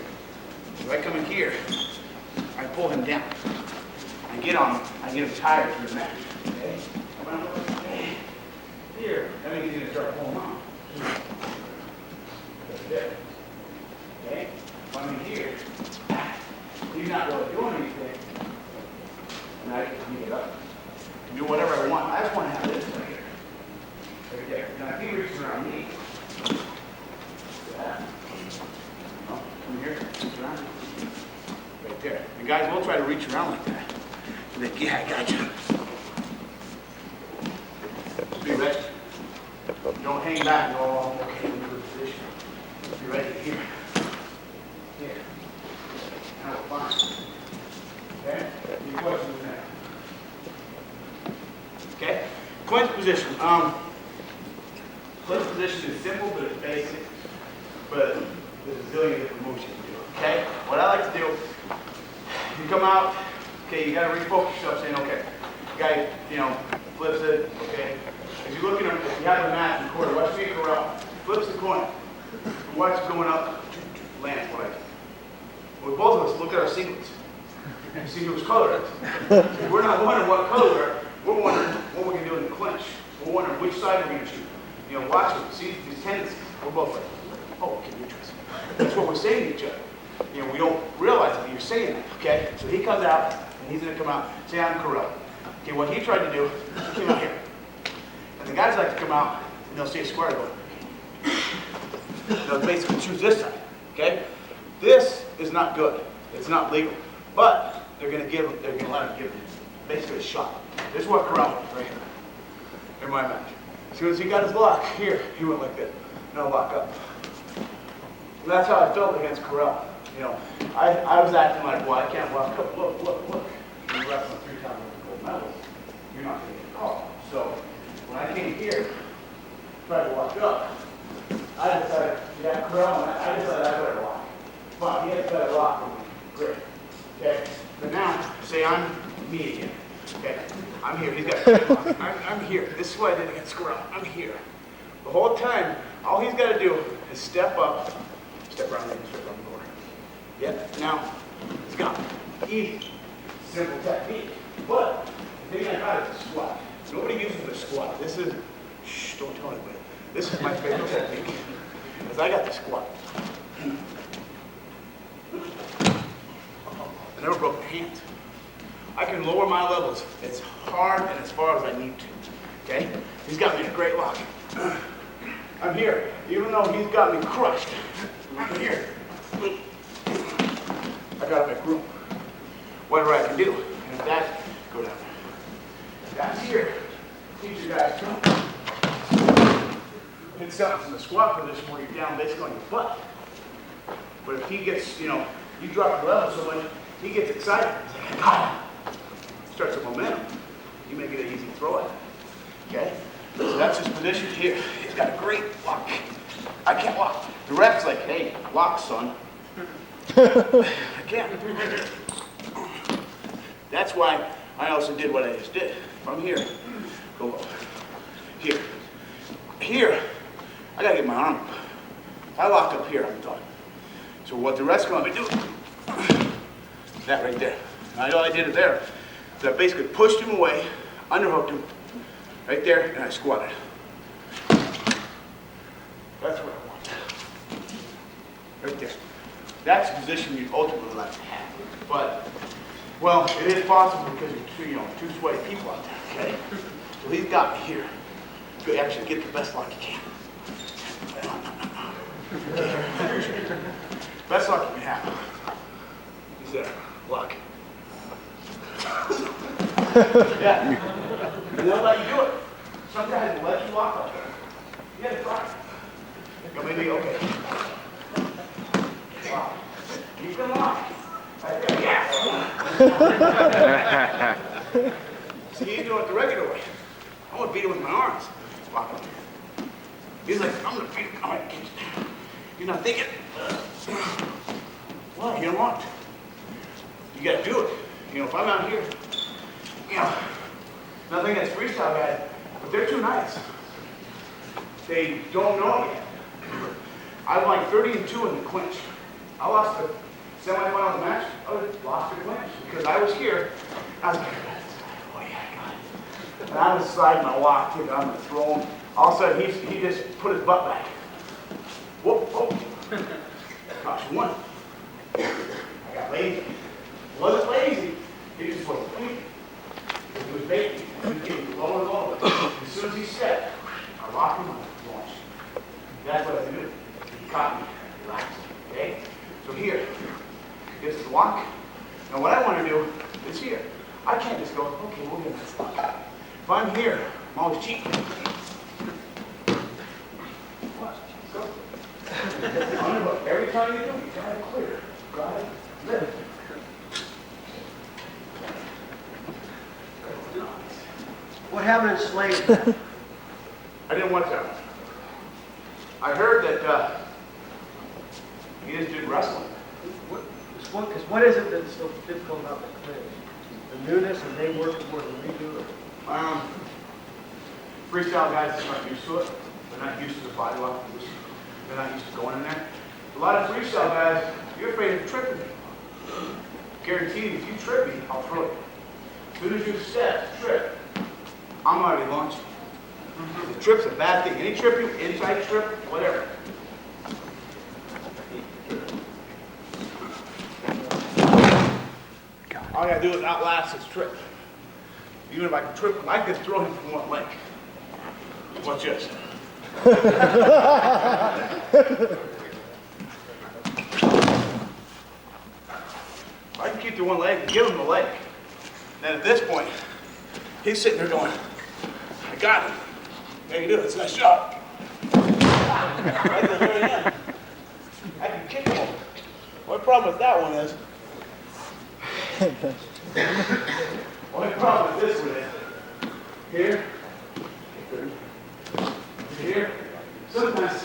Speaker 2: If I come in here, I pull him down. I get on him. I get him tired for the match. Okay? Here. That means he's going to start pulling on. Right there. Okay? If I'm in here, he's not really doing anything. And I can heat it up. Do whatever I want. I just want to have this right here. Right there. Now if he reaches around me, that. Oh, come here, reach around. Right there. And guys will try to reach around like that. And then, yeah, I got you. Just be ready. Don't hang back and go, oh, okay, into the position. Just be ready here. Here. Now we're fine. Okay? Any questions there? Okay? Clinch position. Clinch position is simple, but it's basic. But there's a zillion different moves you can do. Okay? What I like to do, you come out, okay, you got to refocus yourself saying, okay, guy, flips it, okay? If you look at him, if you have a mat in the corner, watch me go out, flips the corner, watch it going up, lands what I do. Well, both of us look at our sequence. And see whose color it is. We're not wondering what color we're wondering what we're going to do in the clinch. We're wondering which side we're going to choose. Watch it. See these tendencies. We're both like, oh, okay, interesting. That's what we're saying to each other. We don't realize that you're saying that, okay? So he comes out, and he's going to come out, say, I'm Corell. Okay, what he tried to do, he came out here. And the guys like to come out, and they'll see a square go. They'll basically choose this side, okay? This is not good. It's not legal. But they're going to let him give basically a shot. This is what Corral is right here. In my match. As soon as he got his lock, here, he went like this. No lock up. And that's how I felt against Corral. I was acting like, well, I can't lock up. Look. You're wrestling 3 times with gold medals. You're not going to get called. So when I came here, tried to lock up, I decided, yeah, Corral, I decided I better lock. But he had a better lock than me. Great. Okay, but now, say I'm me again. Okay, I'm here. He's got. I'm here. This is what I did against Squirrel. I'm here. The whole time, all he's got to do is step up, step around the door. Yep. Now, it's gone. Easy, simple technique. But the thing I got is the squat. Nobody uses the squat. This is, shh, don't tell anybody. This is my favorite technique. Because I got the squat. I never broke my hands. I can lower my levels as hard and as far as I need to. Okay? He's got me in a great lock. I'm here, even though he's got me crushed. I'm here. I gotta make room. Whatever I can do. And if that, go down there. That's here. Teach you guys too. Hit something in the squat position where you're down basically on your butt. But if he gets, you drop your level so much, he gets excited. Starts a momentum. You make it an easy throw at. Okay? So that's his position here. He's got a great lock. I can't walk. The ref's like, hey, lock, son. I can't. That's why I also did what I just did. From here, go low. Here. Here, I gotta get my arm up. If I lock up here, I'm done. So what the ref's gonna be doing, that right there. And all I did it there. So I basically pushed him away, underhooked him, right there, and I squatted. That's what I want. Right there. That's the position you'd ultimately like to have. But, well, it is possible because you're two sweaty people out there, okay? So he's got me here. You actually get the best lock you can. Best lock you can have. Is there. Lock. Yeah. And they'll let you do it. Some guys will let you lock up there. You gotta try. Maybe, okay. Wow. You can lock. Right there. Yeah. See, he's doing it the regular way. I'm gonna beat him with my arms. Lock him. He's like, I'm gonna beat him. All right, you're not thinking. Well, you don't want to. You gotta do it. If I'm out here, nothing against freestyle guys, but they're too nice. They don't know yet. I'm like 30-2 in the clinch. I lost the semifinal of the match. I lost the clinch because I was here. I was like, oh yeah, I got it. And I was sliding my lock, I'm gonna throw him. All of a sudden, he just put his butt back. Whoop, whoop. Gosh, won. I got lazy. Wasn't lazy. He just wasn't clean. He was making. He was getting lower and lower. As soon as he stepped, I locked him and launched. That's what I did. He caught me. Relaxed. Okay? So here, this is the lock. Now what I want to do is here. I can't just go, okay, we'll get this lock. If I'm here, I'm always cheating. Watch. Go. Every time you do, you gotta clear. Right? Lift.
Speaker 6: What happened in Slade?
Speaker 2: I didn't want that. I heard that you just did wrestling.
Speaker 6: Because what is it that's so difficult about the clinch? The newness, and they work more than we do?
Speaker 2: Freestyle guys are not used to it. They're not used to the body lock position. They're not used to going in there. A lot of freestyle guys, you're afraid of tripping me. Guaranteed, if you trip me, I'll throw you. As soon as you step, trip, I'm already launching. The trip's a bad thing. Any trip, inside trip, whatever. All I gotta do is outlast this trip. Even if I can trip him, I can throw him from one leg. Watch this. I can keep the one leg and give him the leg. Then at this point, he's sitting there going, I got him. There you do it. It's a nice shot. Right at the very end. I can kick him. Only problem with that one is, only problem with this one is, here, here, sometimes,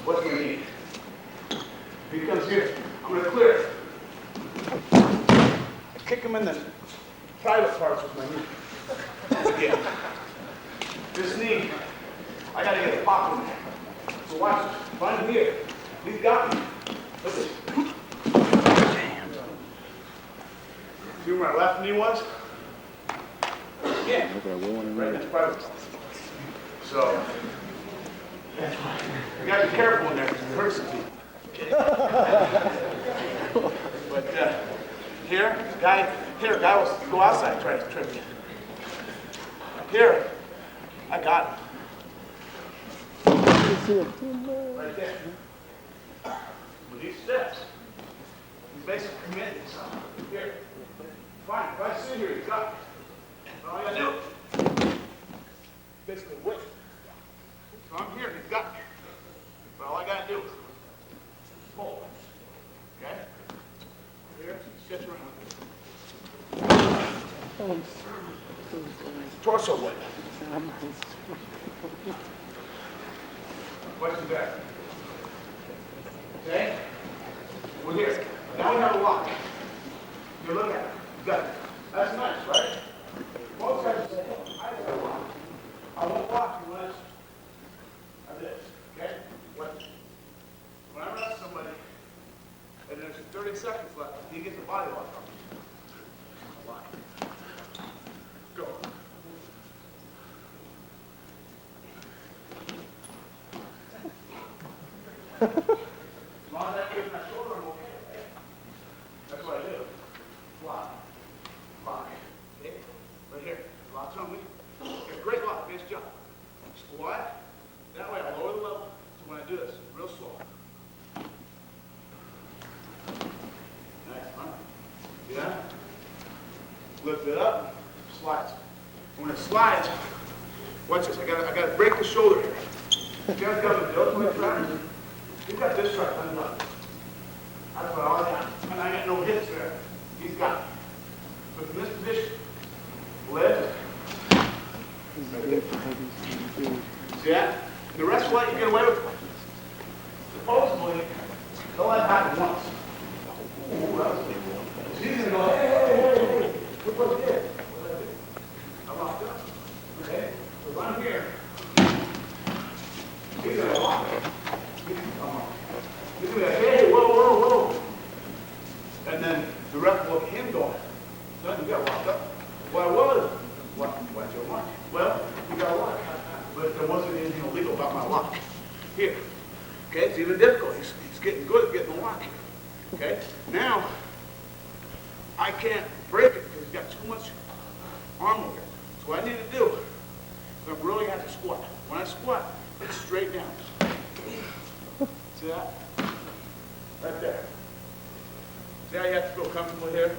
Speaker 2: what's going to need? If he comes here, I'm going to clear it. I kick him in the private parts with my knee. Yeah. This knee, I got to get a pop in there. So watch this. Find him here. He's got me. Look at this. See where my left knee was? Again, right in the private. So, you gotta be careful in there, because it hurts the teeth. But here, a guy was go outside, try to trip me. Here, I got him. Right there. With these steps, he's basically committed to something. Here, fine. If I sit here, he's got me. All I gotta do, basically wait. So I'm here, he's got me. But all I gotta do is hold. Okay? Here, stretch around. Torso weight. What's your back? Okay? We're here. Now we have a lock. You look at it. You got it. That's nice, right? Most guys say, oh, I got a lock. I won't lock you unless I this. Okay? When I arrest somebody, and there's 30 seconds left, he gets a body lock on me. Lock. Go. As long as I give my shoulder, I'm okay. That's what I do. Lock. Lock. Okay? Right here. Lock's on me. Okay, great lock. Nice job. Squat. That way I'll lower the level. So when I do this, real slow. Nice, huh? Yeah? Lift it up. Slides. When it slides, watch this. I gotta break the shoulder here. You guys got the delts when it tries? You got this right undone. That's what all I got. And I got no hips there. He's got it. So from this position, lift. See that? The rest will let you get away with it. Supposedly, they'll let it happen once. Ooh, that was good. She's going to go, hey. Look what I did. What did I do? I locked up. Okay? So if I'm here, he's going to lock it. He's going to hey, whoa. And then the ref will look at him going, son, you got locked up. Well, I was. Why'd you lock? Well, you got locked. But there wasn't anything illegal about my lock. Here. Okay, it's even difficult. He's getting good at getting the lock here. Okay? Now, I can't break it because he's got too much arm over here. So what I need to do is I really have to squat. When I squat, it's straight down. See that? Right there. See how you have to feel comfortable here?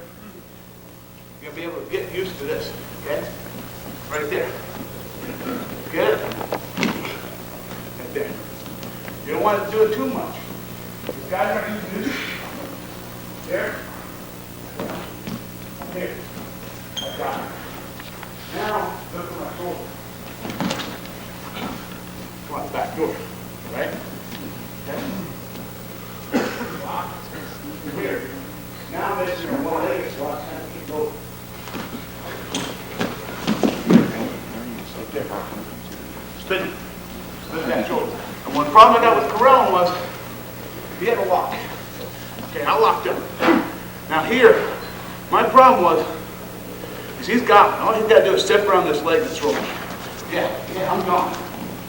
Speaker 2: You gotta be able to get used to this, okay? Right there. Get it? Right there. You don't want to do it too much. These guys are using this. There. Here. I got it. Now, look at my shoulder. Come on, back door. Right? Okay? Lock. Here. Now I'm basically on one leg, so I kind of keep going. Right there. Spin. Spin that shoulder. And one problem I got with Carell was he had a lock. Okay, I locked him. Now here, my problem was, is he's got me. All he's got to do is step around this leg and throw me. Yeah, I'm gone.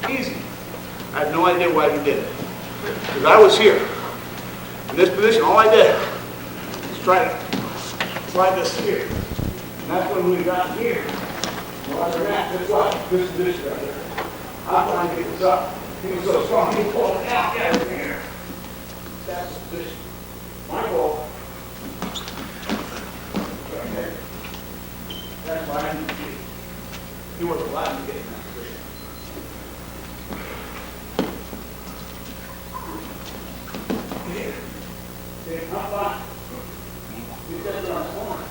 Speaker 2: Easy. I have no idea why he did it. Because I was here. In this position, all I did was try to slide this here. And that's when we got here. Well, that's why this position right there. I'm trying to get this up. He was so strong, he pulled it out. Yeah, it's here. That's the position. My goal. Okay. That's why I need to get. He wasn't allowed to get in that position. Here. Okay, how far? He said it on his horn.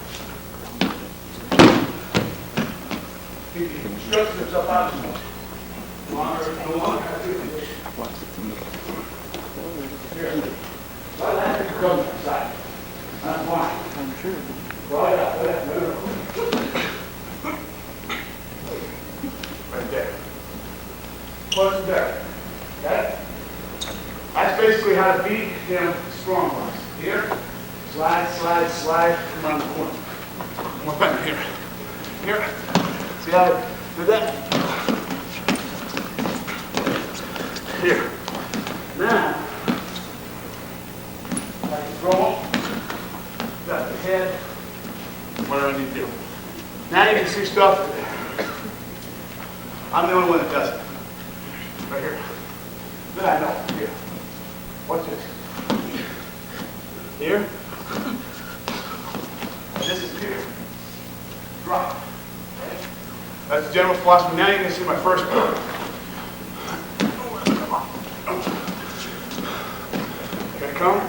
Speaker 2: He stretches himself out as much. No longer has to do this. Here. Well, I have to come inside. That's why. I'm sure. Well, right there. Push there. Okay? That's basically how to beat him strong ones. Here. Slide, slide, slide. Come around the corner. bend here. Here. See how I did that? Here. Now, I can throw them. Got the head. Whatever I need to do. Now you can see stuff. I'm the only one that does it. Right here. Then I know. Here. Watch this. Here. This is here. Drop. That's the general philosophy. Now you can see my first part. Here I come.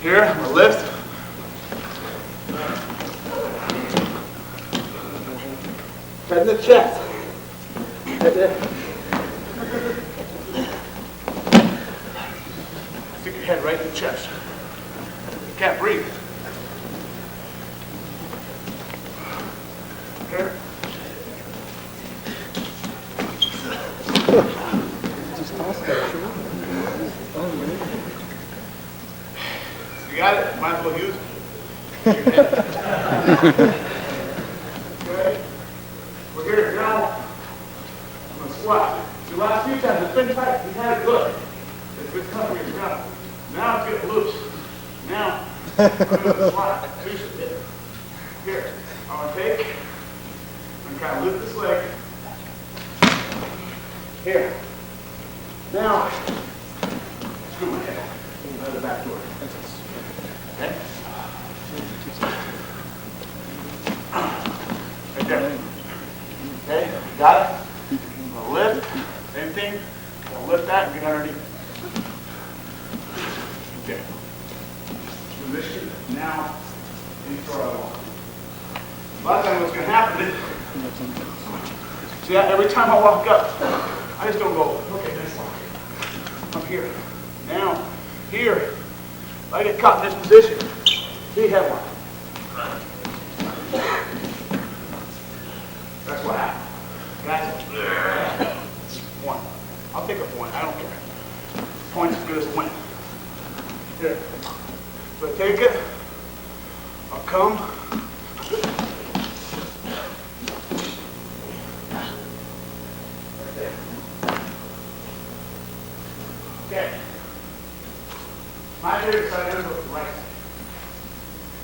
Speaker 2: Here, I'm gonna lift. Head in the chest. Head there. Stick your head right in the chest. You can't breathe. Here. You got it? Might as well use it. Okay. We're here now. I'm going to squat. The last few times it's been tight. We've had it good. It's been tough for your ground. Now it's getting loose. Now I'm going to squat. Here. I'm going to take. I'm going to kind of lift this leg. Here. Now, screw my head. Out the back door. Okay? Right there. Okay, got it? I'm going to lift. Same thing. I'm going to lift that and get underneath. Okay. Position. Now, any throw I want. A lot of times what's going to happen is, see, every time I walk up, I just don't go, okay, nice walk. I'm here. Now, here, if I get caught in this position, big headline. That's what happened. Guys, one. I'll take a point. I don't care. Point's as good as a win. Here. So I take it. I'll come. Right there. Okay. My favorite side is with the right side.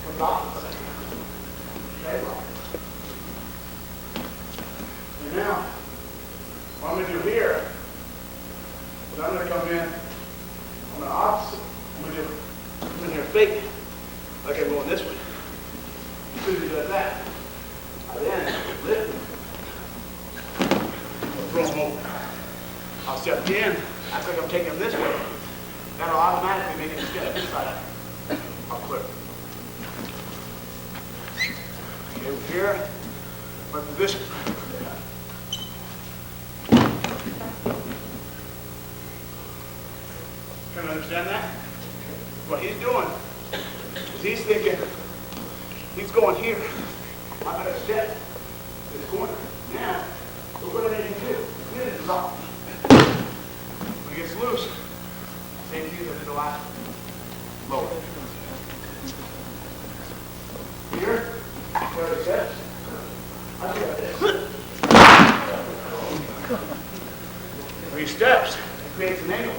Speaker 2: With the opposite side. Okay, well. And now, what I'm going to do here is I'm going to come in, I'm going to opposite. I'm going to fake like I'm going this way. As soon as he does that, I then lift him. I'll throw him over. I'll step in, act like I'm taking him this way. That'll automatically make it step this side. I'll clear. Okay, we're here. My position. Can you understand that? What he's doing is he's thinking, he's going here. I'm going to step to this corner. Now, look what I need to do. He didn't drop. When he gets loose, same thing as the last lower. Here, where he steps, I do like this. When he steps, it creates an angle.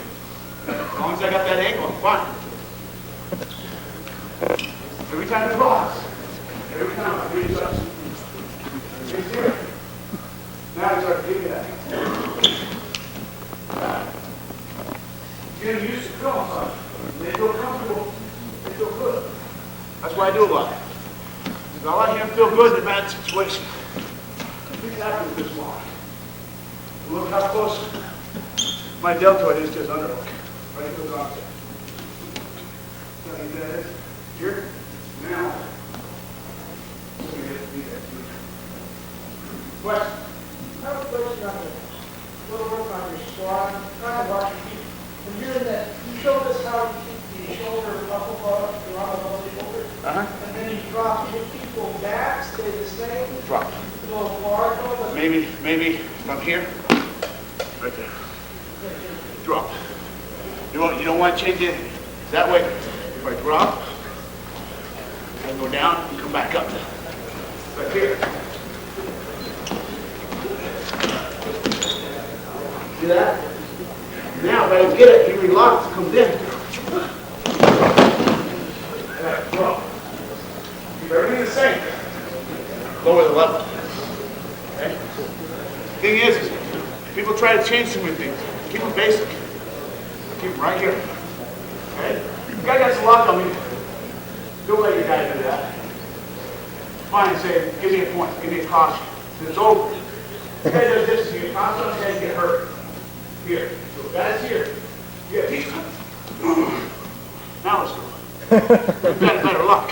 Speaker 2: As long as I got that angle, I'm fine. Every time it rocks, every time I reach up, he's here. Now he starts giving that. Getting used to film stuff. They feel comfortable, they feel good. That's what I do a lot. I let him feel good in a bad situation. He's happy with this walk. Look how close my deltoid is to his underhook. Right to his offset. See that is? Here. Now. Question?
Speaker 8: I have a question on the little work on your squat. Trying to watch your feet. When you're in that, you showed us how you keep the shoulder up above, the arm above the shoulder. And then you drop, your feet go back, stay the same.
Speaker 2: Drop.
Speaker 8: A little far, but
Speaker 2: Maybe from here. Right there. Drop. You don't want to change it that way. If I drop, I go down and come back up. Right here. See that? Now, if I don't get it, he relocks, comes in. And I throw. Keep everything the same. Lower the level. Okay? Thing is, people try to change too many things. Keep them basic. Keep them right here. Okay? If the guy gets a lock on me, don't let your guy do that. Fine, say, give me a point, give me a caution. It's over. The guy does this, you get caution, the guy get hurt. Here. So guys here. Yeah, he's now let's go. You've got better luck.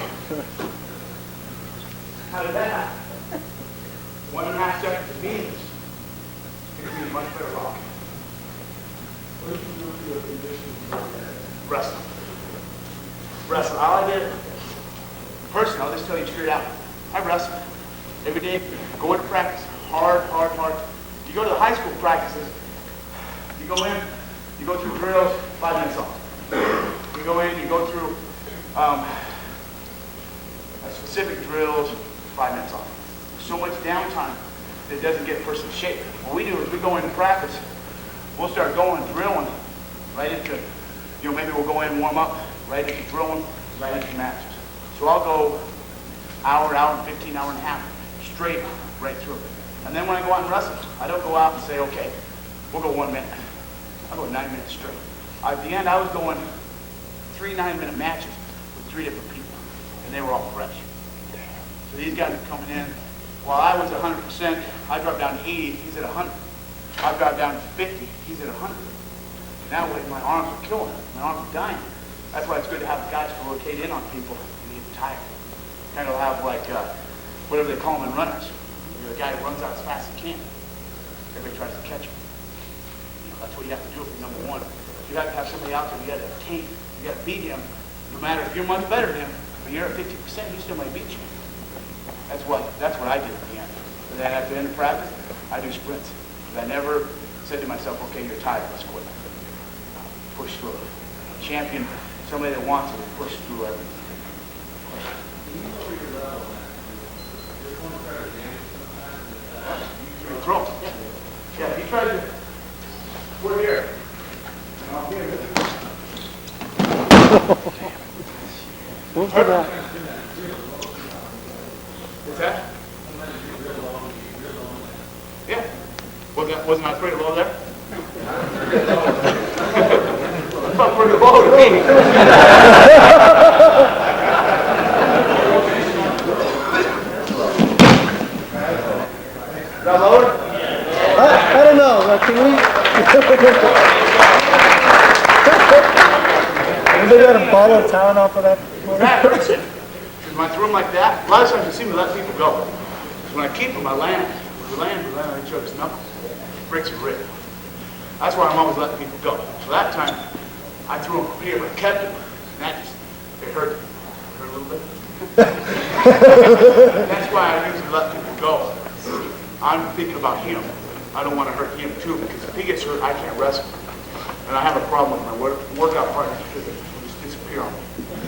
Speaker 2: How did that happen? 1.5 seconds of means. Gives me a much better luck.
Speaker 7: What did you do for your conditioning?
Speaker 2: Wrestle. Wrestle. All I did, personally, I'll just tell you straight out. I wrestle. Every day, go into practice. Hard. You go to the high school practices, you go in, you go through drills, 5 minutes off. You go in, you go through specific drills, 5 minutes off. So much downtime that doesn't get a person in shape. What we do is we go into practice, we'll start going, drilling, right into, maybe we'll go in, warm up, right into drilling, right into matches. So I'll go hour and 15, hour and a half, straight right through. And then when I go out and wrestle, I don't go out and say, okay, we'll go 1 minute. I'll go 9 minutes straight. At the end, I was going 3 9-minute matches with 3 different people, and they were all fresh. So these guys are coming in. While I was 100%, I dropped down to 80, he's at 100. I dropped down to 50, he's at 100. That way, my arms are killing it. My arms are dying. That's why it's good to have guys to rotate in on people and get tired. Kind of have like, whatever they call them in runners. The guy who runs out as fast as he can. Everybody tries to catch him. That's what you have to do if you're number one. You have to have somebody out there you got to attain. You got to beat him. No matter if you're much better than him, when you're at 50%, he still might beat you. That's what I did at the end. And then at the end of practice, I do sprints. But I never said to myself, okay, you're tired, let's quit. Push through it. A champion, somebody that wants to push through everything. Throw. Yeah, he tried to. We're here. And I'll be here.
Speaker 5: Don't do that.
Speaker 2: What's that? Yeah. Wasn't I pretty low there? I thought pretty low to me. Is that lower?
Speaker 6: I don't know, can we? Anybody got a bottle of town off of that?
Speaker 2: That hurts it. Because when I throw them like that, a lot of times you see me let people go. So when I keep them, I land. When we land on each other's knuckles. Breaks a rib. That's why I'm always letting people go. So that time, I threw them here, but I kept them. And that just, it hurt. It hurt a little bit. That's why I usually let people go. I'm thinking about him. I don't want to hurt him too, because if he gets hurt, I can't wrestle. And I have a problem with my workout partners because they just disappear on me.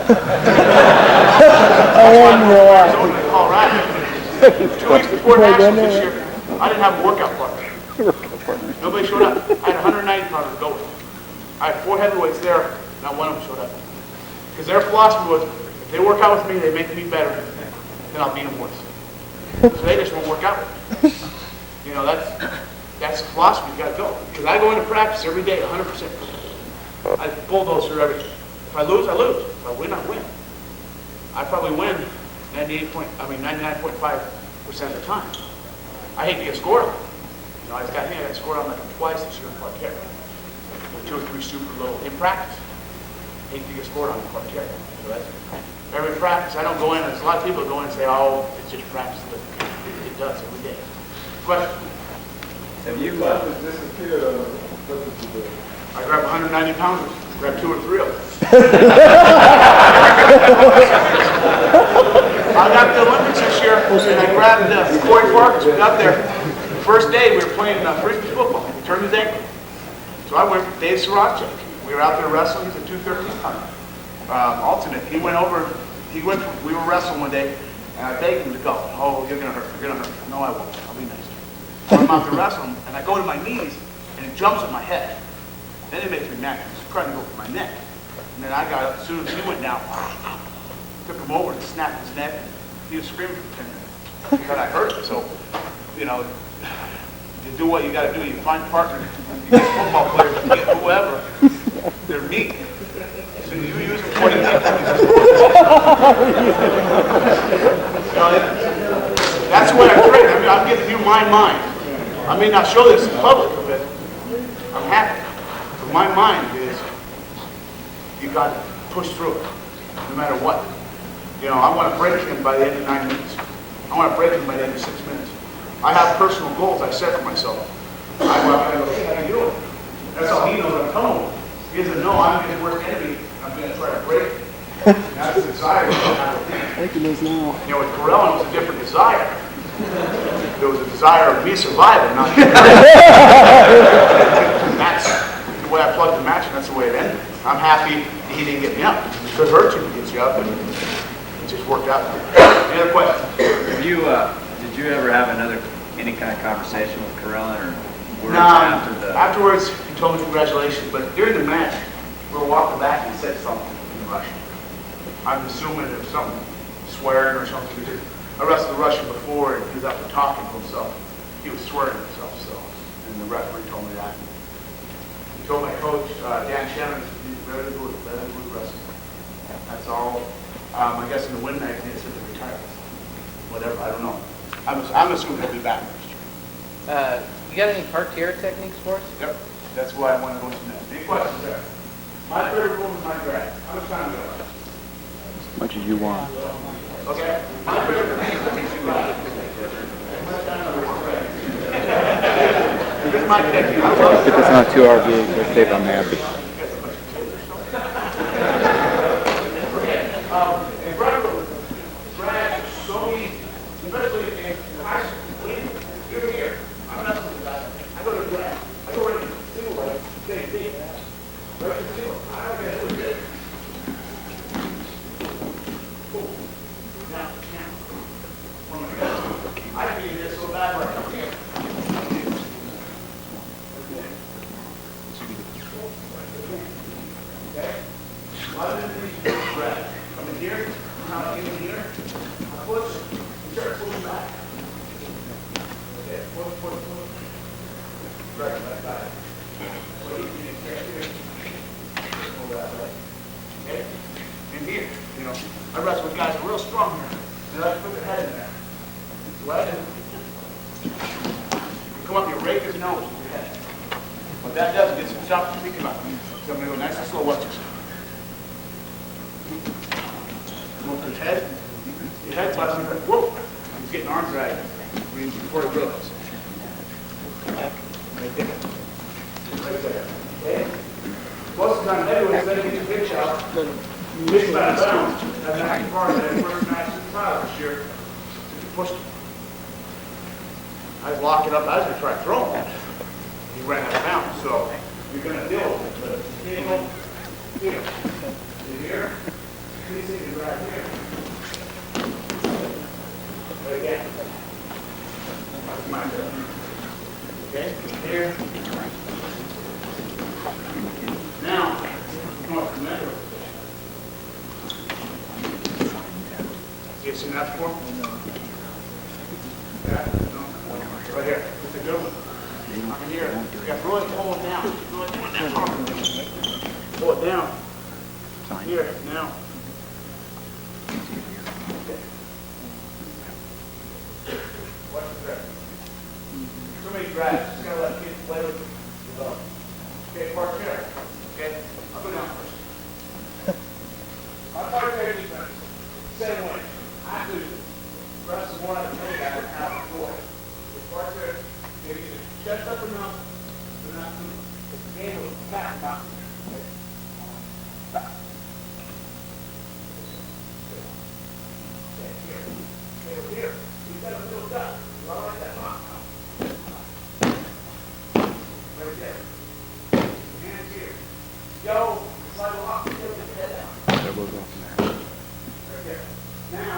Speaker 2: That's why I'm in Arizona and Colorado. 2 weeks before Nationals this year, I didn't have a workout partner. Nobody showed up. I had 190 pounds to go with. I had 4 heavyweights there, not one of them showed up. Because their philosophy was, if they work out with me, they make me better, then I'll beat them worse. So they just won't work out with me. That's the philosophy you gotta go. Because I go into practice every day 100%. I bulldoze through everything. If I lose, I lose. If I win, I win. I probably win 99.5% of the time. I hate to get scored on. I got scored on like twice this year in Parquet. With 2 or 3 super low in practice. I hate to get scored on in Parquet. So that's every practice. I don't go in. There's a lot of people that go in and say, oh, it's just practice. But it does every day. Question?
Speaker 5: Have you,
Speaker 3: What did you do?
Speaker 2: I grab 190 pounds, grab 2 or 3 of them. I got the Olympics this year, and I grabbed Corey Parkins. We got there. The first day, we were playing frisbee football. He turned his ankle. So I went with Dave Sriracha. We were out there wrestling. He's a 213 pounder. Alternate. We were wrestling one day, And I beg him to go. Oh, you're gonna hurt me, you're gonna hurt me. No, I won't. I'll be nice to you. I'm out to wrestle him, and I go to my knees, and he jumps at my head. Then he makes me mad. He's trying to go for my neck. And then I got up, as soon as he went down, took him over and snapped his neck. He was screaming for 10 minutes. Because I hurt him. So, you know, you do what you got to do. You find partners. You get football players, you get whoever. They're meat. So you use them 20 minutes. That's the way I train. I mean, I'm giving you my mind. I may not show this in public, but I'm happy. So my mind is, you got to push through it, no matter what. You know, I want to break him by the end of 9 minutes. I want to break him by the end of 6 minutes. I have personal goals I set for myself. I go out and I go, hey, how you doing? That's all he knows I'm telling him. He doesn't know I'm his worst enemy. I'm going to try to break him. And that's the desire. I think he knows now. You know, with Rulon, it was a different desire. There was a desire of me surviving, not him. That's the way I plugged the match, and that's the way it ended. I'm happy he didn't get me up. Because hurt you gets you up, and it just worked out. Any other questions?
Speaker 9: Did you ever have any kind of conversation with Rulon or words
Speaker 2: No,
Speaker 9: after the?
Speaker 2: afterwards, he told me congratulations, but during the match, we were walking back and he said something in Russian. I'm assuming it was something, swearing or something. Because I wrestled the Russian before, and he was out there talking to himself. He was swearing to himself, so, and the referee told me that. He told my coach, Dan Shannon, he's very good wrestler. That's all. I guess in the win magazine it said he retired. Whatever, I don't know. I'm assuming he'll be back next year.
Speaker 10: You got any parterre techniques for us?
Speaker 2: Yep, that's why I want to go into next. Any questions there? My favorite room is my drag. How much time do you have?
Speaker 5: As much as you want.
Speaker 2: Okay. My favorite room is This is my technique. I love
Speaker 5: If it's not a 2-hour gig, let's say if I'm happy.
Speaker 2: In Brentwood, drag is so easy, especially in high school. You're here. I'm not going to that. I go to drag. I go right to the single leg, same thing. Right to the single. I don't get it. Cool. Now. Oh my God. I feel this so bad right up here. Okay? A lot of these drag. Come in here, come in here, push, and start pushing back. Okay, push. Right back. So you can get here. Pull that way. Okay? In here, you know, I wrestle with guys who are real strong here. They like to put their head in there. So what I do, you come up, you rake his nose with your head. What that does, it gets him stopped to think about it. So I'm going to go nice and slow, watch this. Look at his head. Your head's about to be like, whoa. He's getting arm drag before he goes. Right there. Right there. Okay? Most of the time, everyone's letting you pitch out. Pitch out of bounds. That's not part of that first match in the trial this year. He pushed him. I was locking up. I was going to try to throw him. He ran out of bounds. So you're going to deal with it. But you know, here. Here. These things right here. Right again. That's my turn. Okay? Here. Now, come up from that position. You seen that before? Yeah? No? Right here. That's a good one. Up in here. You got to really pull it down. Really pull it down. Pull it down. Here, now. What's the threat? Too many drags. Just gotta let kids play with it. Okay, park here. Okay, I'll go down first. My park here defense, same way. I have to wrestle one at a time and out the floor. Park here, they either chest up enough, or not too much. The game will back about. Back. Here, you got a little duck. Right like that. Right there. Hands here. Yo, slide off. Head down. Right there. Now,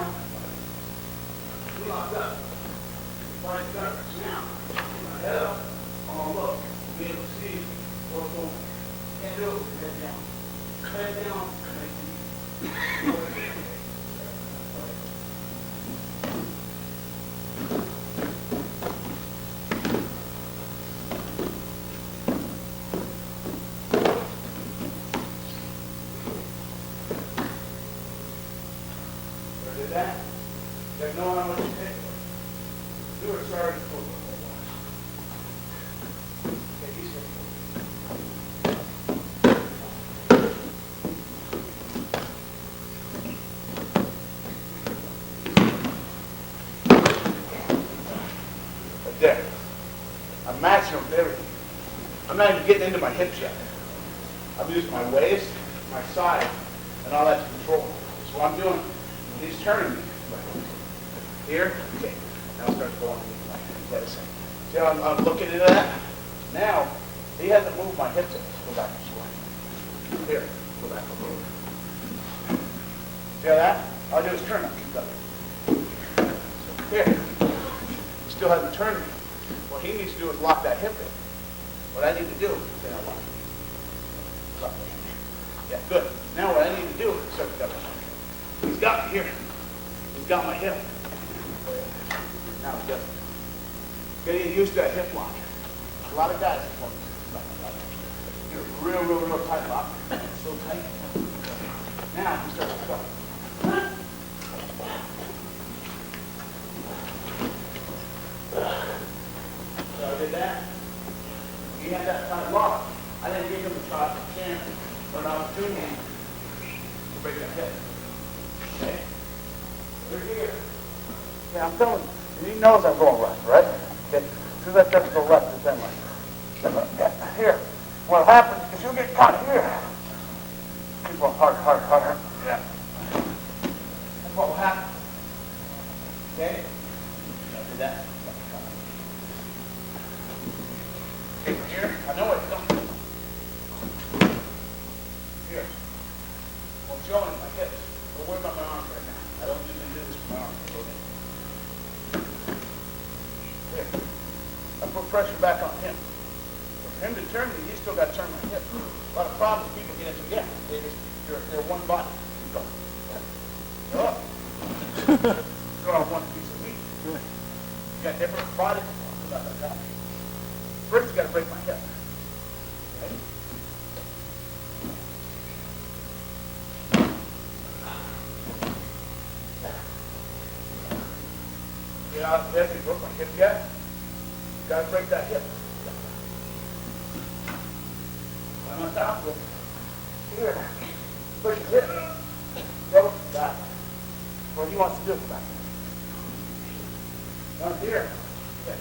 Speaker 1: there. I'm matching them with everything. I'm not even getting into my hips yet. I'm using my waist, my side, and all that to control. So what I'm doing, when he's turning me, here, okay, now it starts going like this. See how I'm looking into that? Now, he hasn't moved my hips yet. Go back this way. Here, go back a little. See how that? All I do is turn him. Keep going. Here. He still hasn't turned me. What he needs to do is lock that hip in. What I need to do is then I lock it. Lock it. Yeah, good. Now what I need to do is start to double. He's got me here. He's got my hip. Now he doesn't. Get used to that hip lock. A lot of guys get a real tight lock. So tight. Now he starts to go. So I did that. He had that tight lock. I didn't give him a chance or an opportunity to break that hip. Okay? We're here. Okay, I'm telling you. And he knows I'm going left, right? Okay. As soon as I start to go left, it's then like, here. What happens is you'll get caught here. Keep going harder. Yeah. That's what will happen. Okay? Now do that. Okay, from here, I know where it's going. Here. I'm showing my hips. Don't worry about my arms right now. I don't usually do this with my arms. Here. I put pressure back on him. For him to turn me, he's still got to turn my hip. A lot of problems people get into again. They're one body. Go. Go up. You're on one piece of meat. You got different body components. First, you got to break my hip. Okay? Get out of bed, you broke my hip yet? You got to break that hip. I'm on top of it. Here. Push his hip. Go back. What he wants to do back. Down here. Okay.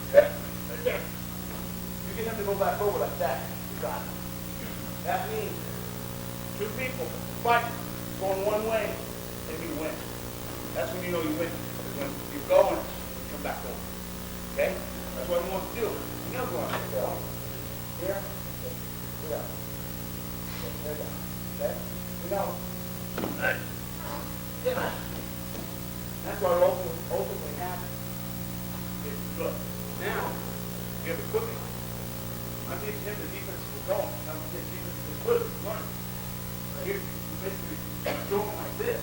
Speaker 1: Okay. Right there. You get him to go back over like that. You got it. That means two people fight going one way and you win. That's when you know you win. Because when you're going, you come back over. Okay? That's what he wants to do. He knows what wants to go. Here. Yeah. There you go. Okay? You know. Yeah. That's what ultimately happens. Look, now, you have equipment. I'm teaching him the defense is going. I'm teaching defense is good. Learn. Right here, you basically throw it like this.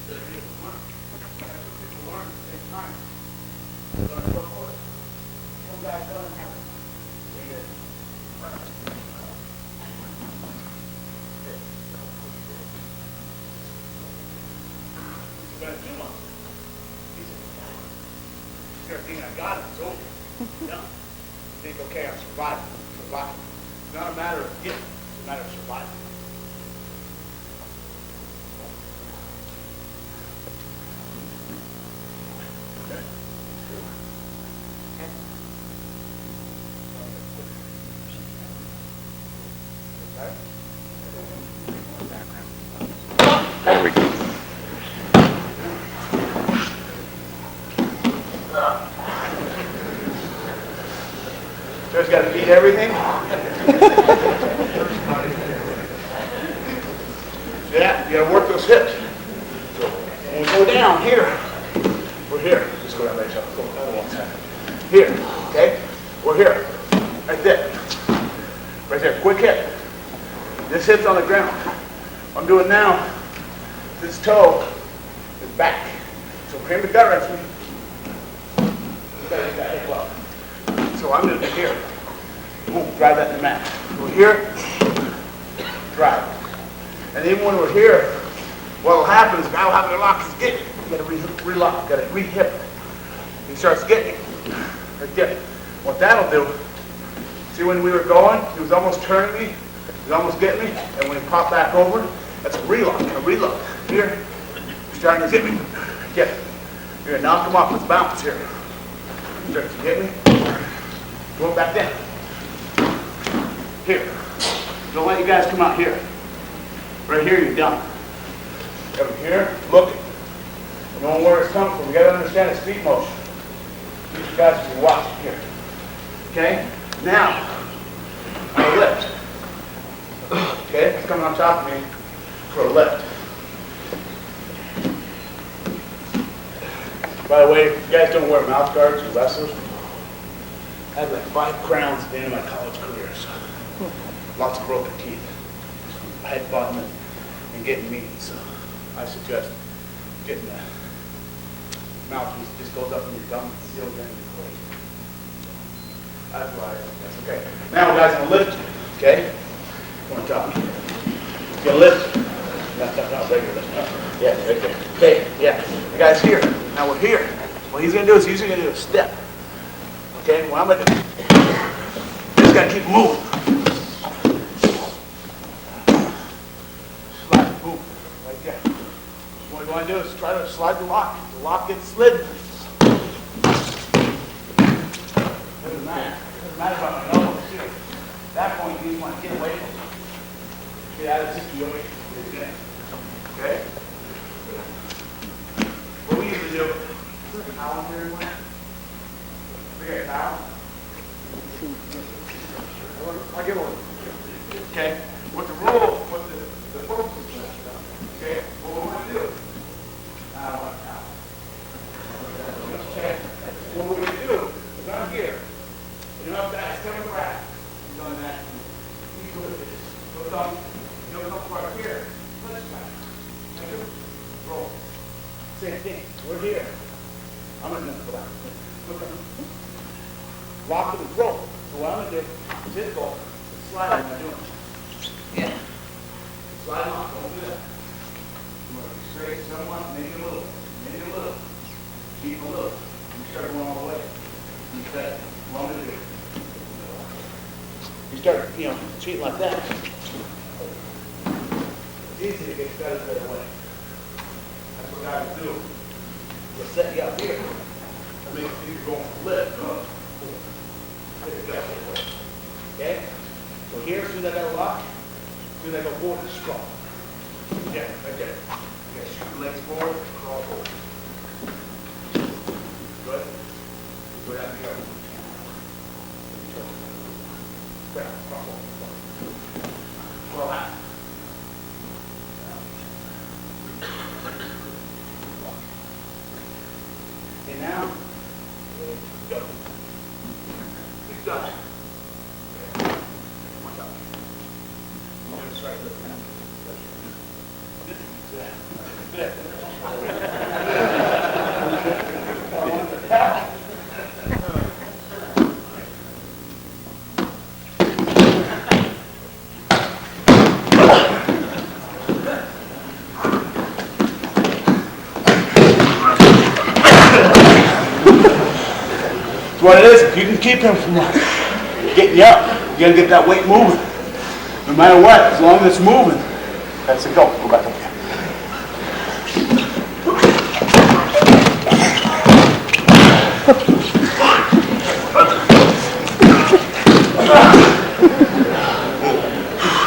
Speaker 1: Learn. That's what people learn at the same time. They learn to work order. Some guys learn how to read it. It's been 2 months. He said, start thinking I got it, it's over. No. You think, okay, I'm surviving. It's not a matter of getting, it's a matter of surviving.
Speaker 5: There we go.
Speaker 1: Just got to beat everything. Yeah, you got to work those hips. So when we go down here, we're here. Just go down there, Chuck. Go down one side. Here, okay? We're here. Right there. Right there. Quick hip. This hip's on the ground. What I'm doing now, this toe is back. So for him to gut wrench me, you got to get that hip up. So I'm going to do here. Boom, drive that in the mat. We're here, drive. And even when we're here, what will happen is now having to lock his getting. You got to relock, got to re-hip. He starts getting right there. What that'll do, see when we were going, he was almost turning me, he was almost getting me, and when he popped back over, that's a relock, a reload. Here, he's starting to get me. Get it. You're going to knock him off, let's bounce here.
Speaker 2: Start to get me. Go back down. Here. Don't let you guys come out here. Right here, you're done. Over here, look. Knowing where it's coming from. You gotta understand its feet motion. These guys will be watching here. Okay? Now, I'm gonna lift. Okay? It's coming on top of me for a lift. By the way, if you guys don't wear mouth guards, you wrestlers, I had like 5 crowns at the end of my college career, so lots of broken teeth. Headbutting and getting meat, so I suggest getting that mouthpiece that just goes up in your gum and seals in your plate. That's why I suggest. Okay. Now guys, I'm gonna lift, okay? Come on top. You're gonna lift. Not regular lift. Yeah, right there. Okay, yeah. The guy's here. Now we're here. What he's gonna do is he's gonna do a step. Okay, what I'm gonna do, just gotta keep moving. Slide, move, right there. What you wanna do is try to slide the lock. The lock gets slid. Doesn't matter. Doesn't matter about my elbows here. At that point, you just wanna get away from it. Get out of the situation. Okay? What we usually do, is there a towel here anywhere? We got a towel?
Speaker 6: I'll get one.
Speaker 2: Okay? What the rule, what the focus is, okay? What we want to do, I want a towel. Okay? What we're going to do is I'm here. You know, if that's coming back, you're doing that. You go with this. Go down. You know, come right here. Let's go. Roll. Same thing. We're here. I'm going to go down. Lock to the rope. So what I'm going to do is hit go. Slide like I'm doing. Yeah. Slide on. Don't do that. You want to be straight, somewhat, maybe a little. Maybe a little. Keep a little. You start going all the way. You said, what I'm going to do. You start, cheating like that. It's easy to get better right away. That's what guys do. They'll set you up here. That makes it easier going to lift. Okay? So here, as soon as I got a lock, as soon as I go forward, it's strong. Yeah, right there. You gotta shoot your legs forward, crawl forward. Good? Go down here. Crawl forward. Well, that. Okay, now, go. He's done. Watch out. I'm going to start lifting. Good. What it is, if you can keep him from getting you up, you gotta get that weight moving. No matter what, as long as it's moving, that's it. Go back up here.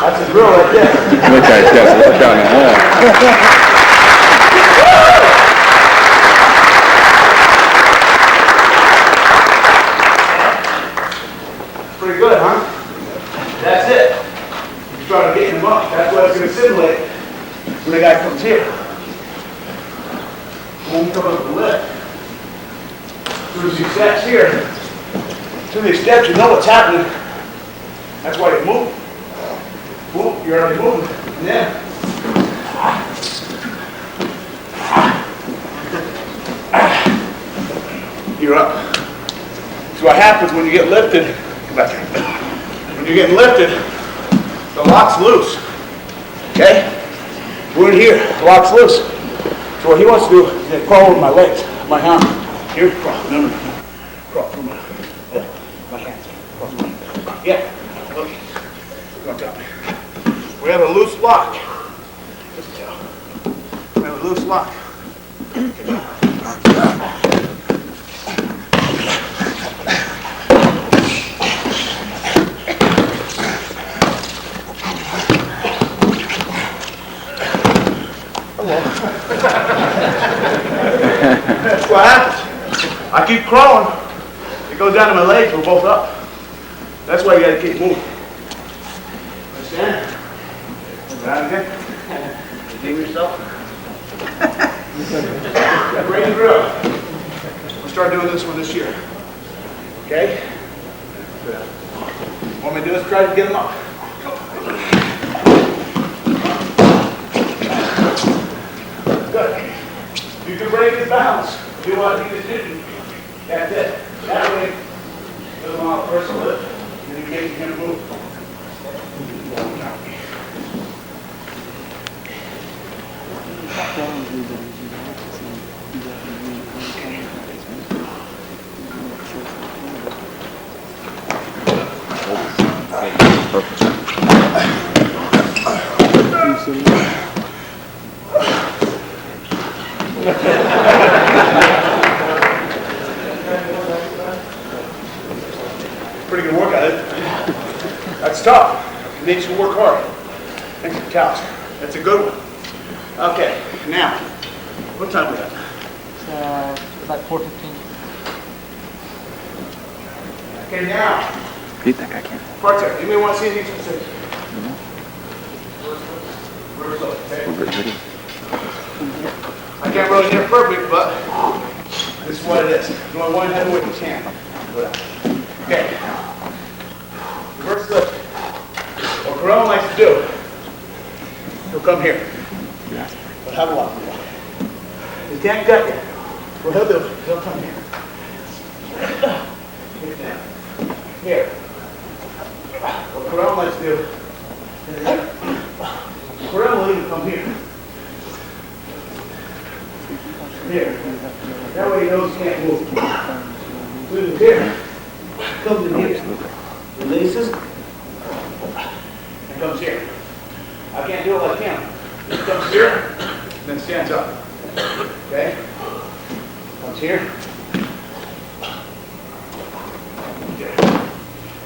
Speaker 2: That's his drill right there.
Speaker 5: That guy's got to work on that.
Speaker 2: Pretty good, huh? That's it. You start getting him up. That's what it's going to simulate when the guy comes here. When we come up the lift, as soon as he steps here, as soon as he steps, you know what's happening. That's why you're moving. Boom, you're already moving. And then, you're up. So what happens when you get lifted, back here. When you're getting lifted, the lock's loose. Okay? We're in here, the lock's loose. So what he wants to do is crawl over my legs, my arm. Here, crawl. No. Crawl through my hands. Crawl through my hands. Yeah. Okay. Come on, top. We have a loose lock. Just tell. We have a loose lock. I keep crawling, it goes down to my legs, we're both up. That's why you gotta keep moving. Understand? Down again.
Speaker 6: Name yourself?
Speaker 2: Bring the drill. We'll start doing this one this year. Okay? What I'm gonna do is try to get them up. Good. You can break his balance. Do what he just did. That's it. That way, doesn't allow the first lift. And you make him move. Pretty good workout. That's tough. It makes you work hard. Thanks for the cows. That's a good one. Okay, now, what time we got?
Speaker 10: About 4:15.
Speaker 2: Okay, now,
Speaker 5: Beat that guy, can't.
Speaker 2: parts there. Anybody want to see anything specific? Reverse up, okay? I can't really get it perfect, but this is what it is. You want one head with each hand. Go down. Okay. Reverse lift. What Rulon likes to do, he'll come here. But have a lot of people. He can't gut you. What he'll do, he'll come here. Get down. Here. What Rulon likes to do, Rulon will even come here. Here. That way he knows he can't move. Moves here. Comes in here. Releases. And comes here. I can't do it like him. He comes here, then stands up. Okay? Comes here.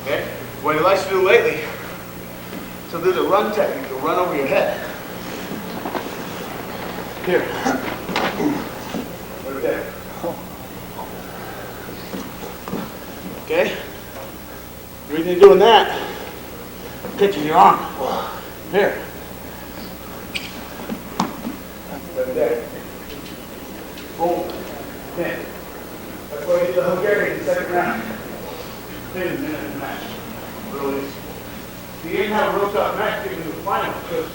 Speaker 2: Okay? What he likes to do lately, so there's a run technique, to run over your head. Here. Right there. Okay? The reason you're doing that, catches your arm. Here. Right there. Boom. Okay. That's why we did the Hungarian in the second round. 10 minute match. Really easy. If you didn't have a real tough match, getting to the final, because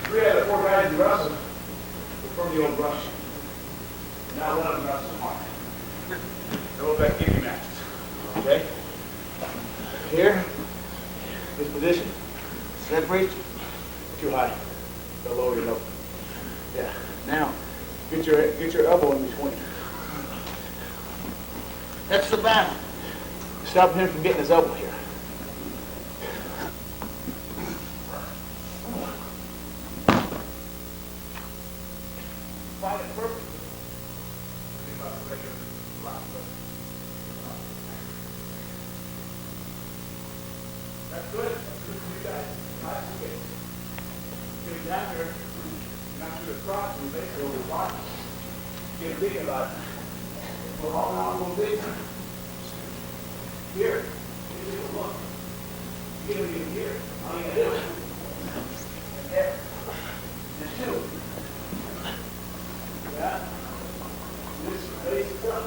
Speaker 2: 3 out of 4 guys who wrestled were from the old Rush. Now one of them wrestles hard. They're all back easy matches. Okay? Here, this position. Separate. Too high. They'll lower your elbow. Yeah. Now, get your elbow in between. That's the battle. Stop him from getting his elbow here. Find it perfect. That's good. That's good for you guys. Nice and good. Getting down here, not through the cross, and basically over the body. Get thinking about it. We're all on a little bit. Here. Here's a look. Get it in here. All you gotta do. And there. And 2. Yeah. This base is up.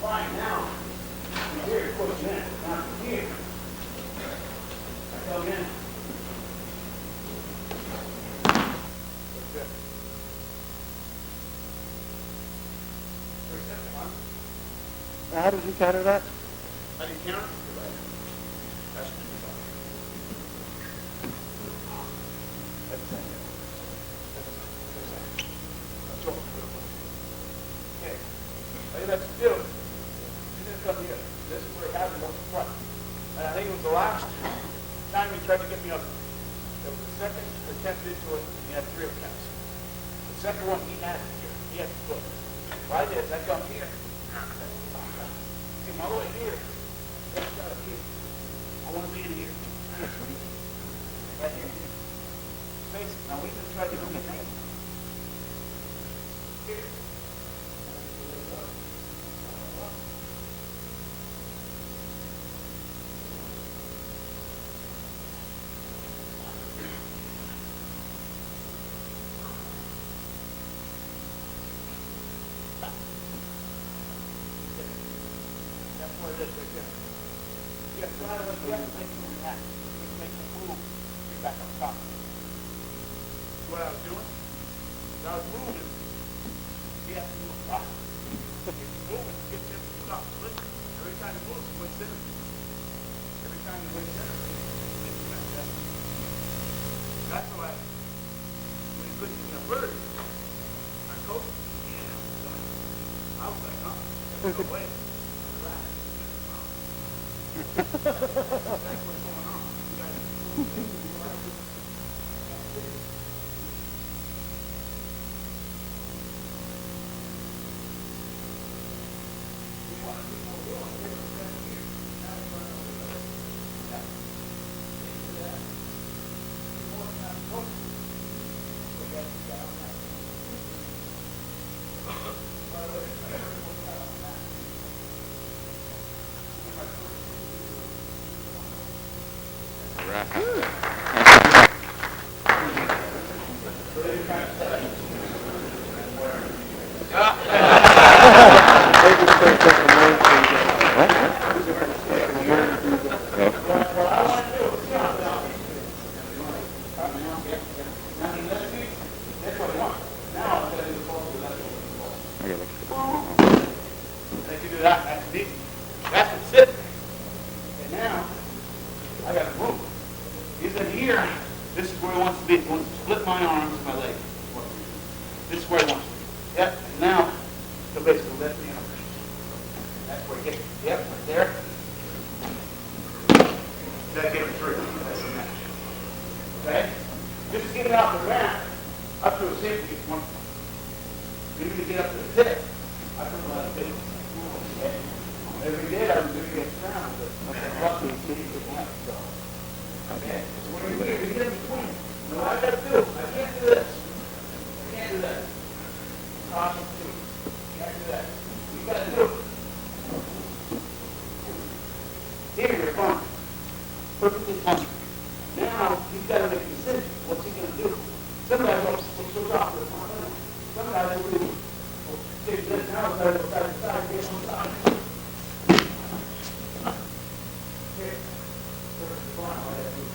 Speaker 2: Fine now. From here, push in. Now from here. I come in. That's good. Pretty simple, huh?
Speaker 6: How did you counter that?
Speaker 2: How do you count? That's what you thought. That's it. That's all. Okay. All you have to do is just come here. This is where it happened on the front. And I think it was the last time he tried to get me up. There was the second attempt into it, and he had 3 attempts. The second one, he had it here. He had to put it. What I did is I come here. Came all the way here. That's out of here. I want to be in here. Right here. Face it. Now we just try to do the thing. Here.
Speaker 8: That's what it is right there. You have to try to make it react. You make it move. Get back up top. What I was doing? I was moving. You have to move up. If you're moving, get him to stop. Listen, every time you move, you went center. Every time you went center, makes you mess up. That's why when you couldn't get a bird, our coach, I was like, oh, there's no way. That's what's going on. You guys They can do that. That's deep. That's what's sitting. And now, I got to move. He's in here. This is where he wants to be. He wants to split my arms and my legs. This is where he wants to be. Yep. And now, he'll basically lift me up. That's where he gets. Yep. Right there. That gave him 3. That's a match. Okay? This is getting off the mat up to a safety one. You need to get up to the pit. I don't know how to do it. If we did, I was going to get down, but luckily we didn't have to go. Okay? So what do we do? We get in between. No, I got to do. I can't do this. I can't do that. Caution too. Can't do that. You got to do it. Here, you're fine. Perfectly fine. Now, he's got to make a decision. What's he going to do? Sometimes will switch off with one. Sometimes will do. Take this now, side to side, get on side. Here. Perfectly fine. All that is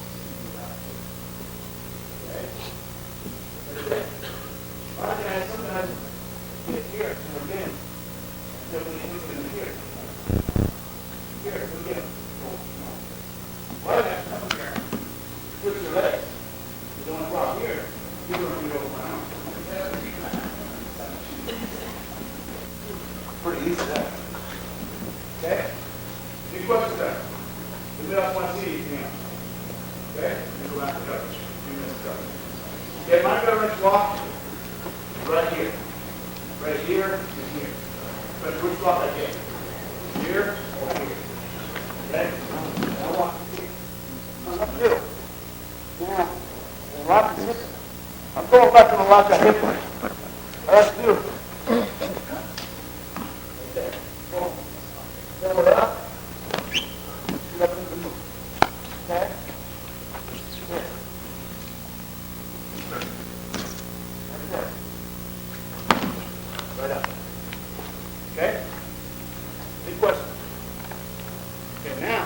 Speaker 8: okay? That's it. All right, guys, sometimes get here, and again, until we get in here. Here, again. Well, that's coming here. Switch your legs. You don't want to go out here. You're going to be over my arm. Pretty easy, that. Okay? Any questions there? Anybody else want to see anything else? Okay? Let me go back to coverage. 2 minutes coverage. Okay, my coverage block is right here. Right here and here. But which block I get? Here or here? Okay? I want to see. I'm up here. Now, the lock is this. I'm going back to the lock I hit with. All right, do. Okay. Boom. Fill it up. Get up into the move. Okay? Here. Right there. Right up. Okay? Any questions? Okay, now,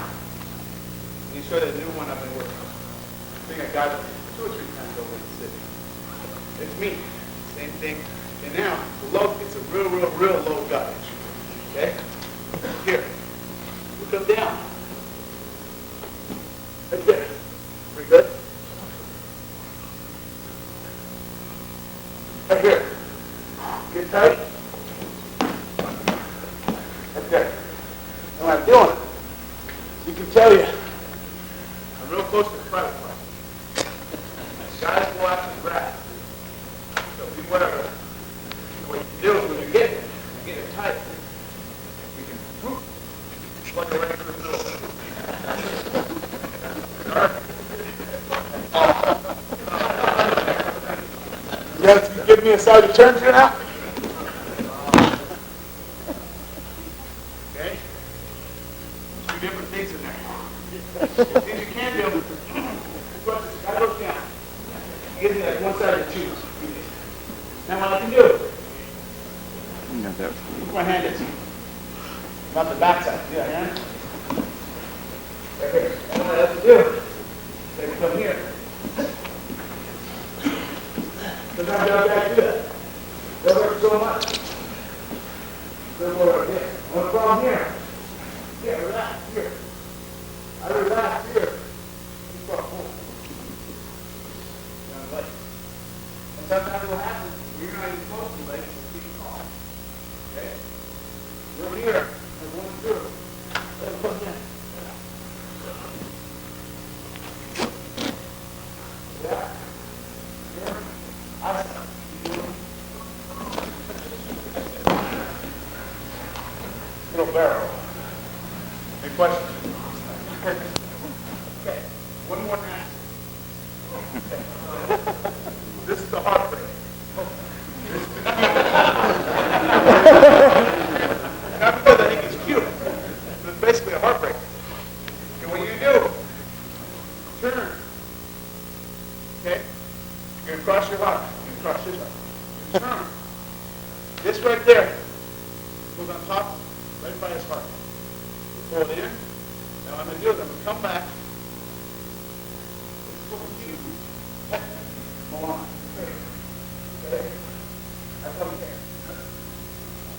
Speaker 8: let me show you the new one I've been working on. I think I got it 2 or 3 times over in the city. It's me. Same thing. And now, it's a real low gauge. Okay? Here. We come down. Right there. Pretty good? Right here. Get tight. Right there. And what I'm doing, you can tell you, I'm real close to the private part. Guys go out to the grass. So beware of it. What you do is when you get it tight, you can whoop, plug it right through the middle. You guys give me a side to turn to now?
Speaker 2: Okay? There's 2 different things in there. Things you can do, I look down. You get me like one side of the tubes. Now what I can do,
Speaker 5: No, that
Speaker 2: where my hand is. Not the back side. See that hand? Right here. And what I have to do, is I come here. Sometimes you have to do that. That works so much. Then more right here. One problem here. Yeah, relax here. I relax here. You go, boom. Down the leg. And sometimes it will happen. You're not even supposed to leg, it's being called. Okay? We're here. I'm going through. Let it put in. Yeah. Here. I little barrel. Any questions? Okay. One more now. This is the heartbreak. Not because I think it's cute, but it's basically a heartbreak. And what you do, turn. Okay? You're going to cross your heart. You're going to cross his heart. Turn. This right there goes on top, right by his heart. Pull it in. Now what I'm going to do is I'm going to come back. Hold on. Okay. I come here.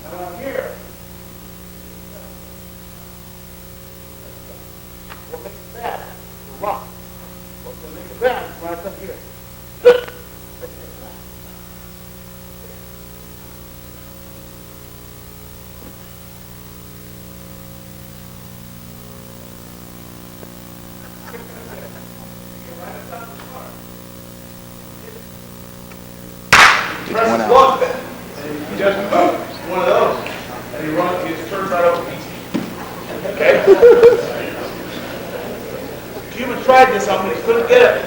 Speaker 2: And when I'm here, what makes it bad? The rock. What's going to make it bad is when I come here. Press his lung bit. And he does one of those. And he runs, he just turns right over easy. Okay? Cuban tried this on me, he couldn't get it.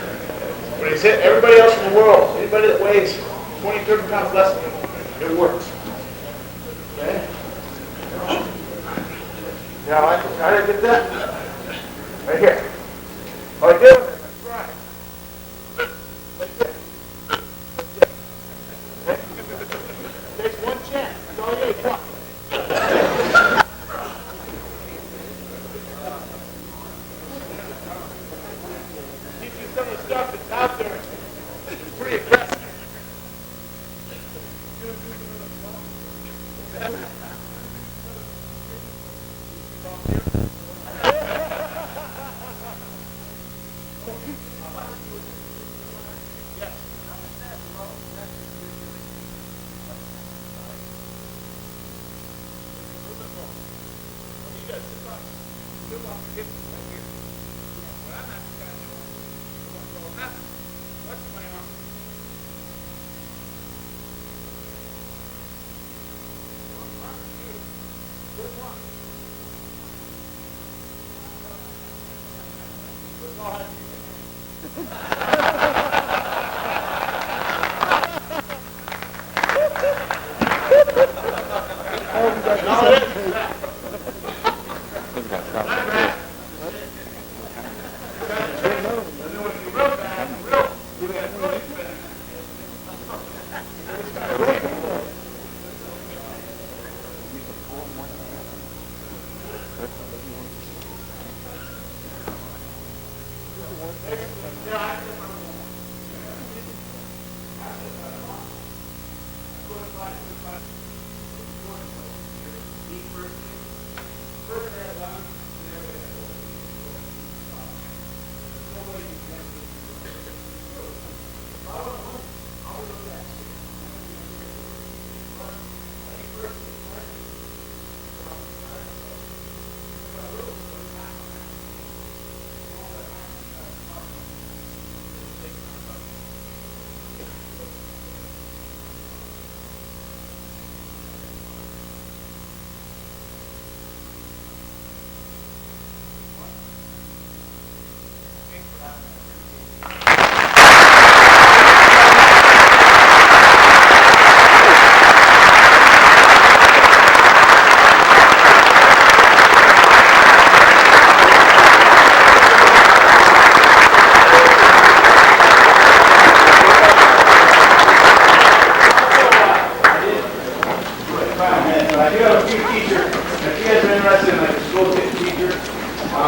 Speaker 2: But he's hit everybody else in the world. Anybody that weighs 20, 30 pounds less than him, it works. Okay? Now, I didn't get that. Right here. All I did was I tried. Like this. Takes one chance. That's all you need. Come on. Teach you some of the stuff that's out there. It's pretty aggressive.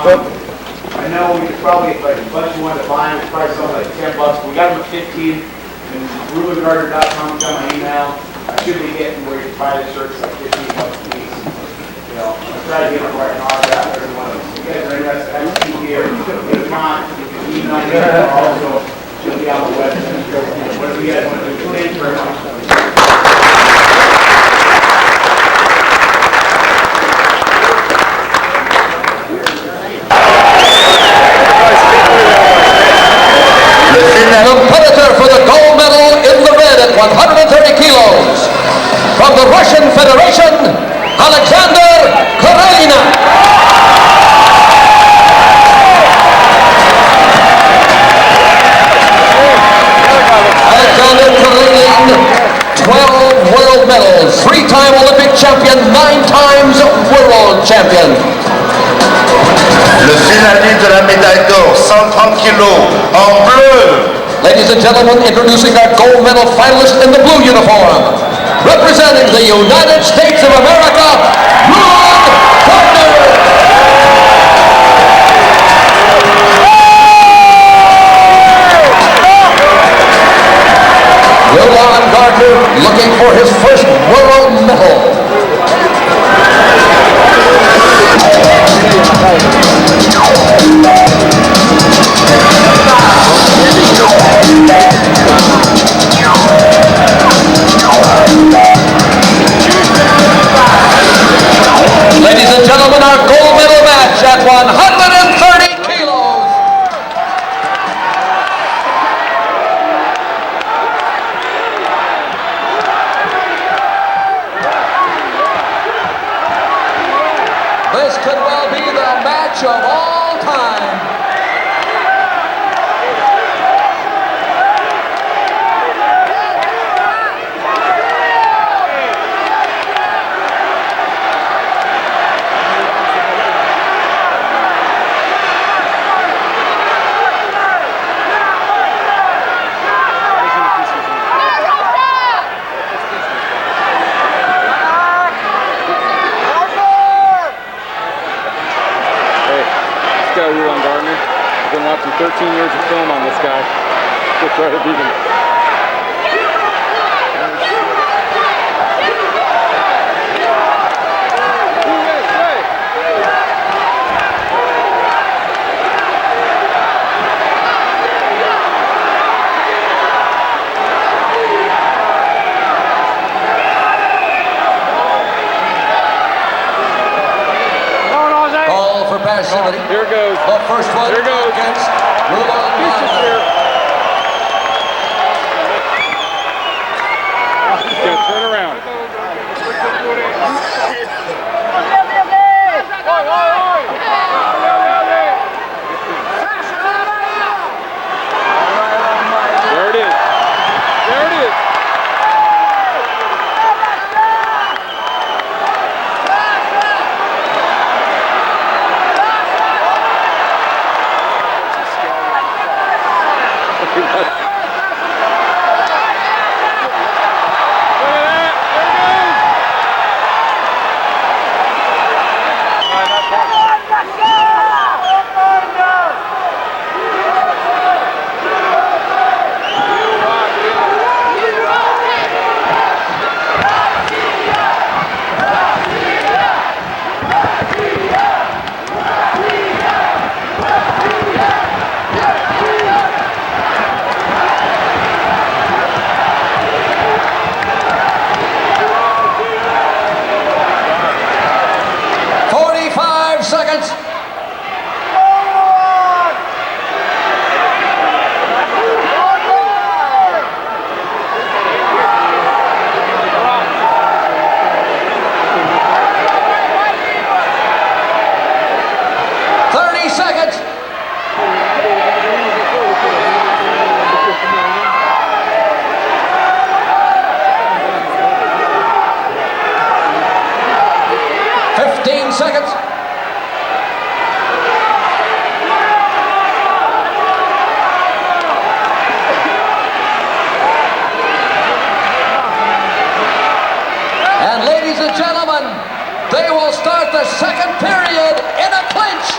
Speaker 2: I know we could probably, if like a bunch you wanted to buy them, it's probably something like $10. We got them at 15. And RulonGardner.com, got my email. I should be getting where you can buy the shirts like $15 a piece. You know, I'm trying to get them right an autograph for every one of them. If you guys are interested, I will be here. If not, you can email me also. She'll be on the website. Whatever you guys want to do. Thank you very much.
Speaker 11: Competitor for the gold medal in the red at 130 kilos. From the Russian Federation, Alexander Karelina. Alexander Karelin, 12 world medals, 3-time Olympic champion, 9 times world champion.
Speaker 12: Le finaliste de la médaille d'or, 130 kilos, en bleu.
Speaker 11: Ladies and gentlemen, introducing our gold medal finalist in the blue uniform, representing the United States of America, Rulon Gardner. Rulon Gardner looking for his first world medal. Ladies and gentlemen, our gold medal match at 130 kilos. This could well be the match of all time.
Speaker 5: Rulon Gardner. I've been watching 13 years of film on this guy. We'll try to beat him. Here goes.
Speaker 11: The first one
Speaker 5: Here goes.
Speaker 11: against Rulon Gardner.
Speaker 5: He's going to turn around. There it is. There it is.
Speaker 11: They will start the second period in a clinch.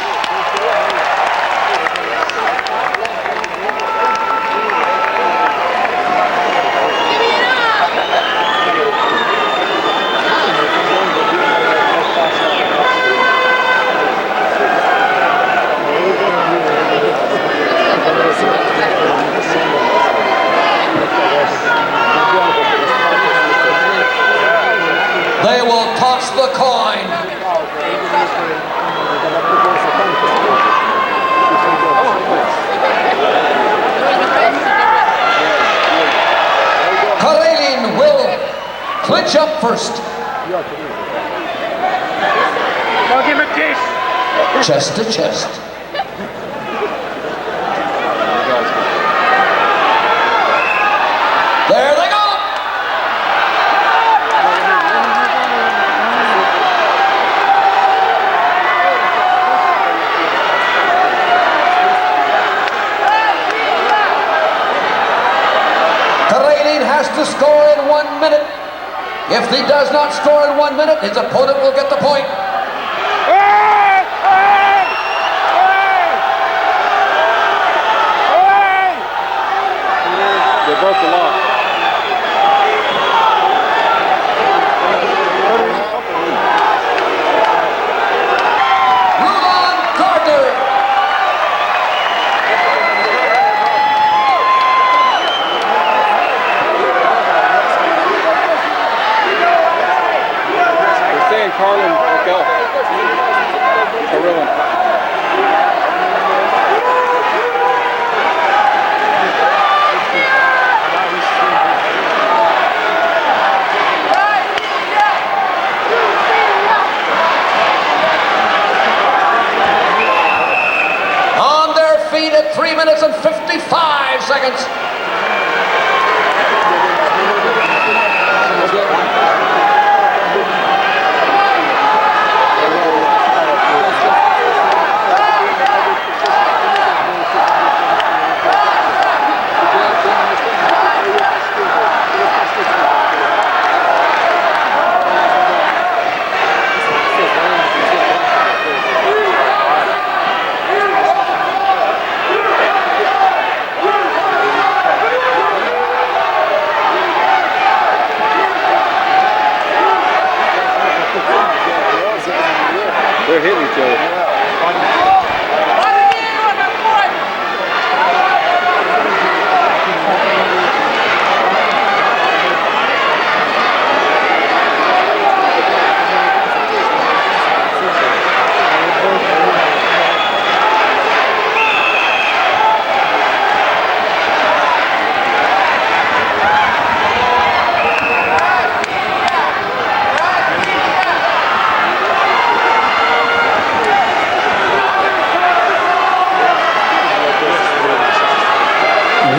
Speaker 11: pitch up first.
Speaker 6: Don't give him a dish.
Speaker 11: Chest to chest. There they go. Karelin has to score in 1 minute. If he does not score in 1 minute, his opponent will get the point.
Speaker 5: They broke the law.
Speaker 11: Rulon Gardner.
Speaker 5: They're saying Carlin, go. Rulon.
Speaker 11: On their feet at 3 minutes and 55 seconds.
Speaker 5: They're hitting each other.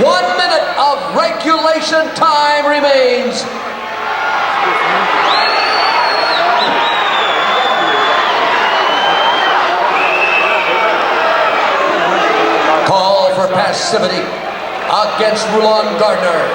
Speaker 11: 1 minute of regulation time remains. Call for passivity against Rulon Gardner.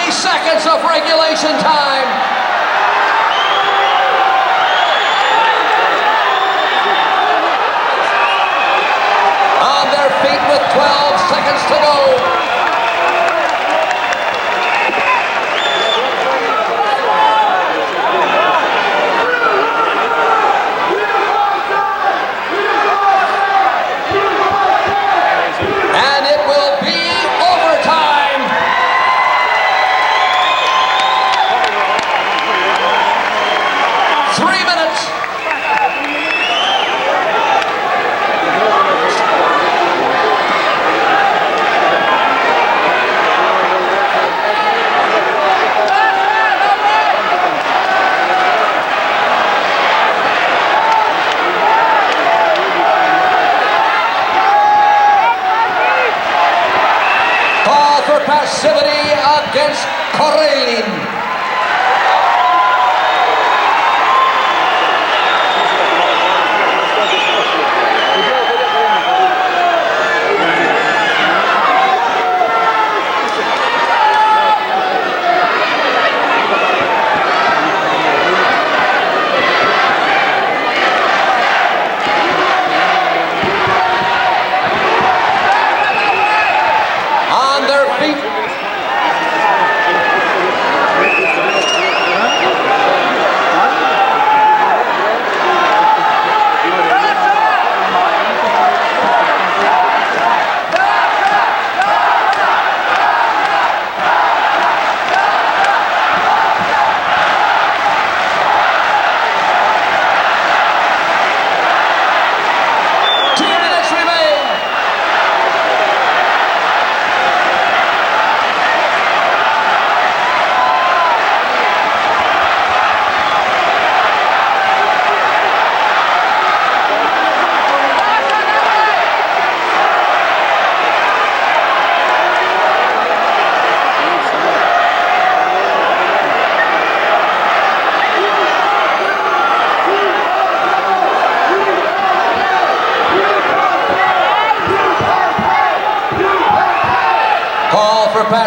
Speaker 11: Seconds of regulation time. On their feet with 12 seconds to go. And it will be overtime. Passivity against Karelin.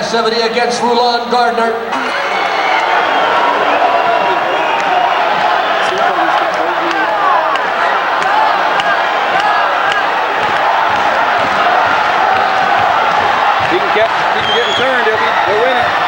Speaker 11: passivity against Rulon Gardner.
Speaker 5: He can get him turned, he'll win it.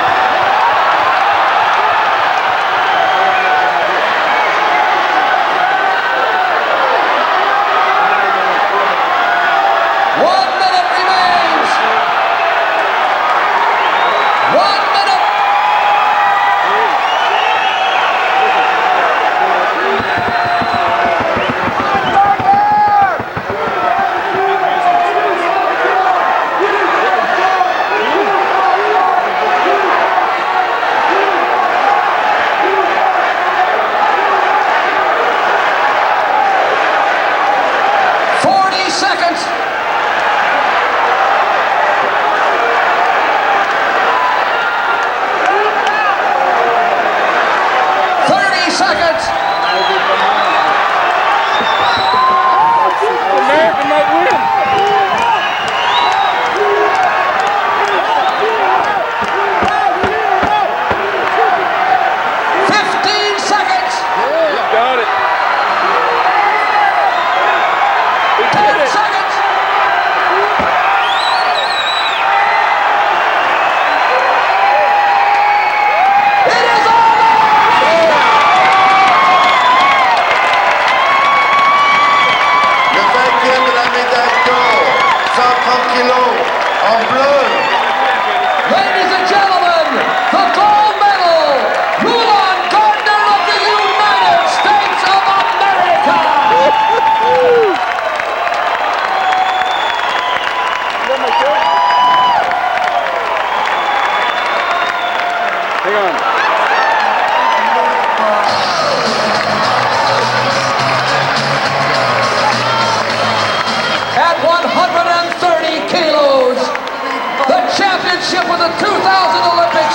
Speaker 11: Ladies and gentlemen, the gold medal, Rulon Gardner of the United States of America!
Speaker 5: Hang on.
Speaker 11: At 130 kilos, the championship of the 2000 Olympic